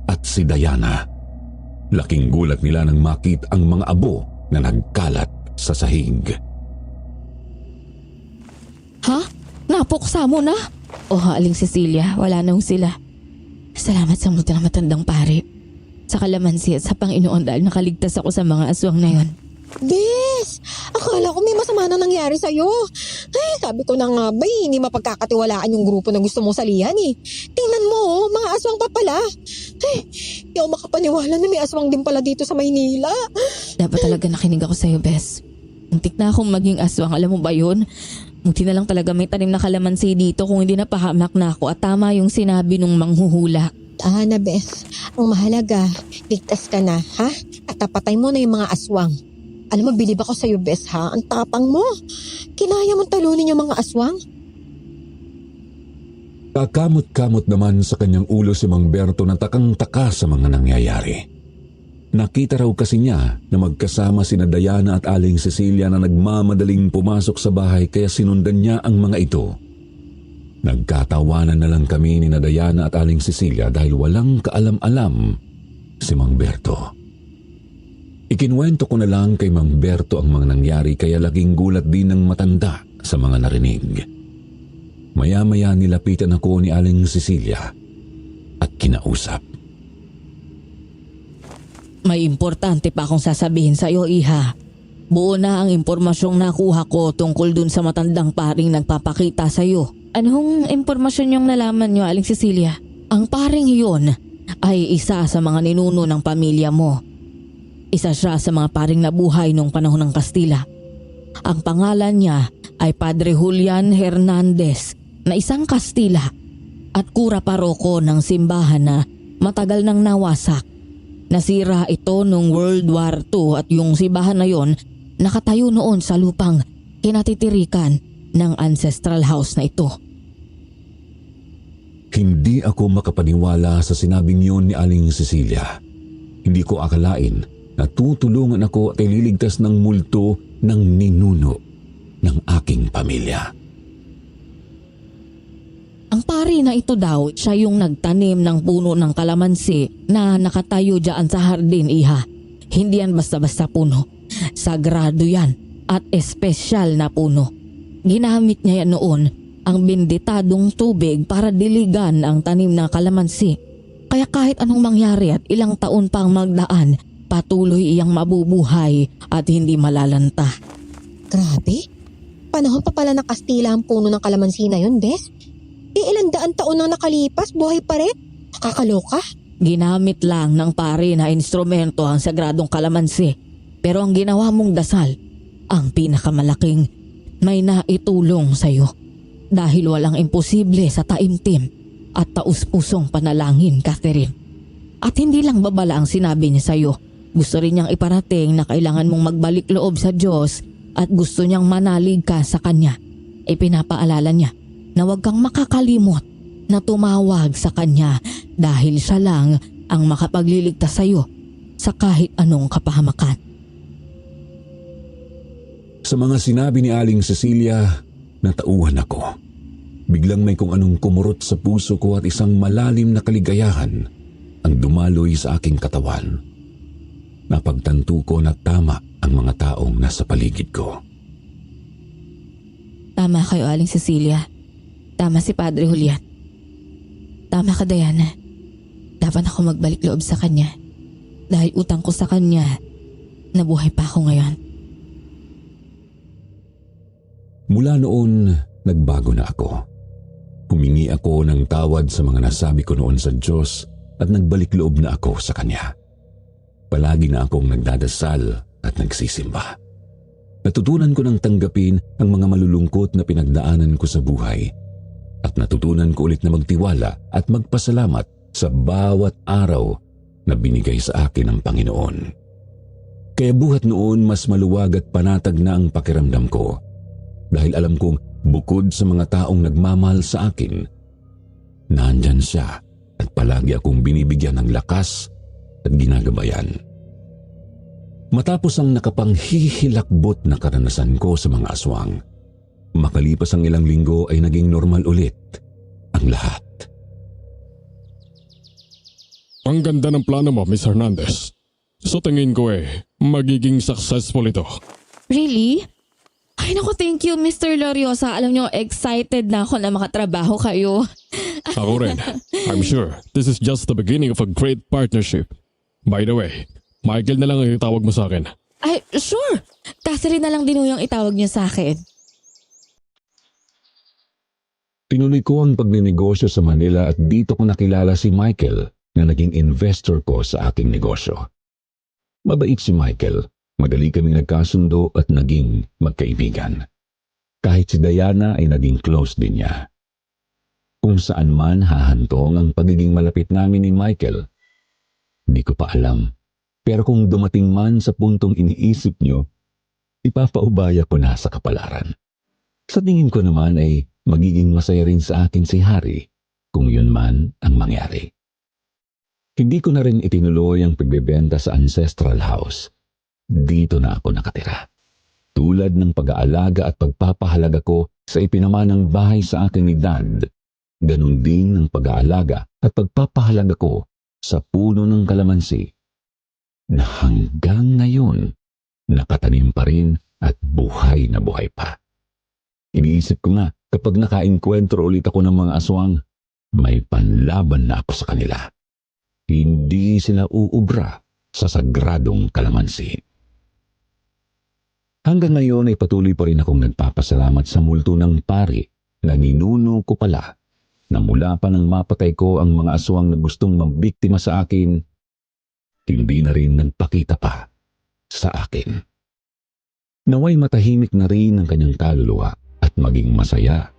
[SPEAKER 3] at si Diana. Laking gulat nila nang makita ang mga abo na nagkalat sa sahig.
[SPEAKER 2] Ha? Napuksa mo na? Aling Cecilia, wala nang sila. Salamat sa muti na matandang pare. Sa kalamansi at sa Panginoon dahil nakaligtas ako sa mga aswang na yon.
[SPEAKER 4] Bes, akala ko may masama na nangyari sa'yo. Ay, sabi ko na nga ba, hindi mapagkakatiwalaan yung grupo na gusto mong salihan eh. Tingnan mo, mga aswang pa pala. Ay, hindi ako makapaniwala na may aswang din pala dito sa Maynila.
[SPEAKER 2] Dapat talaga nakinig ako sa'yo, Bes. Muntik na akong maging aswang, alam mo ba yun? Muti na lang talaga may tanim na kalamansi dito kung hindi napahamak na ako at tama yung sinabi nung manghuhula.
[SPEAKER 4] Na Bes, ang mahalaga, ligtas ka na, ha? At tapatay mo na yung mga aswang. Alam mo, bilib ako sa'yo, Bes, ha? Ang tapang mo. Kinaya mong talunin yung mga aswang.
[SPEAKER 3] Kakamot-kamot naman sa kanyang ulo si Mang Berto na takang-taka sa mga nangyayari. Nakita raw kasi niya na magkasama sina Diana at Aling Cecilia na nagmamadaling pumasok sa bahay kaya sinundan niya ang mga ito. Nagkatawanan na lang kami ni Diana at Aling Cecilia dahil walang kaalam-alam si Mang Berto. Ikinwento ko na lang kay Mang Berto ang mga nangyari kaya laging gulat din ng matanda sa mga narinig. Maya-maya nilapitan ako ni Aling Cecilia at kinausap.
[SPEAKER 6] May importante pa akong sasabihin sa iyo, iha. Buo na ang impormasyong nakuha ko tungkol dun sa matandang paring nagpapakita sa iyo.
[SPEAKER 2] Anong impormasyon yung nalaman niyo, Aling Cecilia?
[SPEAKER 6] Ang paring iyon ay isa sa mga ninuno ng pamilya mo. Isa siya sa mga paring nabuhay nung panahon ng Kastila. Ang pangalan niya ay Padre Julian Hernandez na isang Kastila at kura paroko ng simbahan na matagal nang nawasak. Nasira ito noong World War II at yung simbahan na yon nakatayo noon sa lupang kinatitirikan ng ancestral house na ito.
[SPEAKER 3] Hindi ako makapaniwala sa sinabing yun ni Aling Cecilia. Hindi ko akalain na tutulungan ako at ililigtas ng multo ng ninuno ng aking pamilya.
[SPEAKER 6] Ang pari na ito daw, siya yung nagtanim ng puno ng kalamansi na nakatayo dyan sa hardin, iha. Hindi yan basta-basta puno. Sagrado yan at espesyal na puno. Ginamit niya yan noon ang binditadong tubig para diligan ang tanim ng kalamansi. Kaya kahit anong mangyari at ilang taon pang magdaan, patuloy iyang mabubuhay at hindi malalanta.
[SPEAKER 5] Grabe. Panahon pa pala ng Kastila ang puno ng kalamansi na yun, Bes. Ilang daan taon nang nakalipas, buhay pa rin. Nakakaloka.
[SPEAKER 6] Ginamit lang ng pari na instrumento ang sagradong kalamansi. Pero ang ginawa mong dasal, ang pinakamalaking, may naitulong sa'yo. Dahil walang imposible sa taimtim at taus-pusong panalangin, Catherine. At hindi lang babala ang sinabi niya sa'yo. Gusto rin niyang iparating na kailangan mong magbalik loob sa Diyos at gusto niyang manalig ka sa Kanya. Ipinapaalala niya na huwag kang makakalimot na tumawag sa Kanya dahil siya lang ang makapagliligtas sa iyo sa kahit anong kapahamakan.
[SPEAKER 3] Sa mga sinabi ni Aling Cecilia, natauhan ako. Biglang may kung anong kumurot sa puso ko at isang malalim na kaligayahan ang dumaloy sa aking katawan. Napagtanto ko na tama ang mga taong nasa paligid ko.
[SPEAKER 2] Tama kayo, Aling Cecilia. Tama si Padre Julian. Tama ka, Diana. Dapat ako magbalik loob sa kanya. Dahil utang ko sa kanya, nabuhay pa ako ngayon.
[SPEAKER 3] Mula noon, nagbago na ako. Humingi ako ng tawad sa mga nasabi ko noon sa Diyos at nagbalik loob na ako sa Kanya. Palagi na akong nagdadasal at nagsisimba. Natutunan ko ng tanggapin ang mga malulungkot na pinagdaanan ko sa buhay at natutunan ko ulit na magtiwala at magpasalamat sa bawat araw na binigay sa akin ng Panginoon. Kaya buhat noon mas maluwag at panatag na ang pakiramdam ko dahil alam kong bukod sa mga taong nagmamahal sa akin, nandyan siya at palagi akong binibigyan ng lakas at ginagabayan. Matapos ang nakapanghihilakbot na karanasan ko sa mga aswang, makalipas ang ilang linggo ay naging normal ulit ang lahat.
[SPEAKER 1] Ang ganda ng plano mo, Miss Hernandez. So tingin ko magiging successful ito.
[SPEAKER 2] Really? Ay naku, thank you, Mr. Loriosa. Alam niyo, excited na ako na makatrabaho kayo.
[SPEAKER 1] Ako rin. I'm sure this is just the beginning of a great partnership. By the way, Michael na lang ang itawag mo sa akin.
[SPEAKER 2] Ay, sure. Catherine na lang din yung itawag niyo sa akin.
[SPEAKER 3] Tinuloy ko ang pagninegosyo sa Manila at dito ko nakilala si Michael na naging investor ko sa aking negosyo. Mabait si Michael, madali kaming nagkasundo at naging magkaibigan. Kahit si Diana ay naging close din niya. Kung saan man hahantong ang pagiging malapit namin ni Michael, hindi ko pa alam. Pero kung dumating man sa puntong iniisip niyo, ipapaubaya ko na sa kapalaran. Sa tingin ko naman ay magiging masaya rin sa akin si Harry kung yun man ang mangyari. Hindi ko na rin itinuloy ang pagbebenta sa ancestral house. Dito na ako nakatira. Tulad ng pag-aalaga at pagpapahalaga ko sa ipinamanang bahay sa akin ni Dad, ganun din ang pag-aalaga at pagpapahalaga ko sa puno ng kalamansi na hanggang ngayon nakatanim pa rin at buhay na buhay pa. Iniisip ko nga kapag nakainkwentro ulit ako ng mga aswang, may panlaban na ako sa kanila. Hindi sila uubra sa sagradong kalamansi. Hanggang ngayon ay patuloy pa rin akong nagpapasalamat sa multo ng pari na ninuno ko pala na mula pa nang mapatay ko ang mga aswang na gustong mambiktima sa akin, hindi na rin nagpakita pa sa akin. Naway matahimik na rin ang kanyang kaluluwa at maging masaya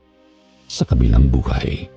[SPEAKER 3] sa kabilang buhay.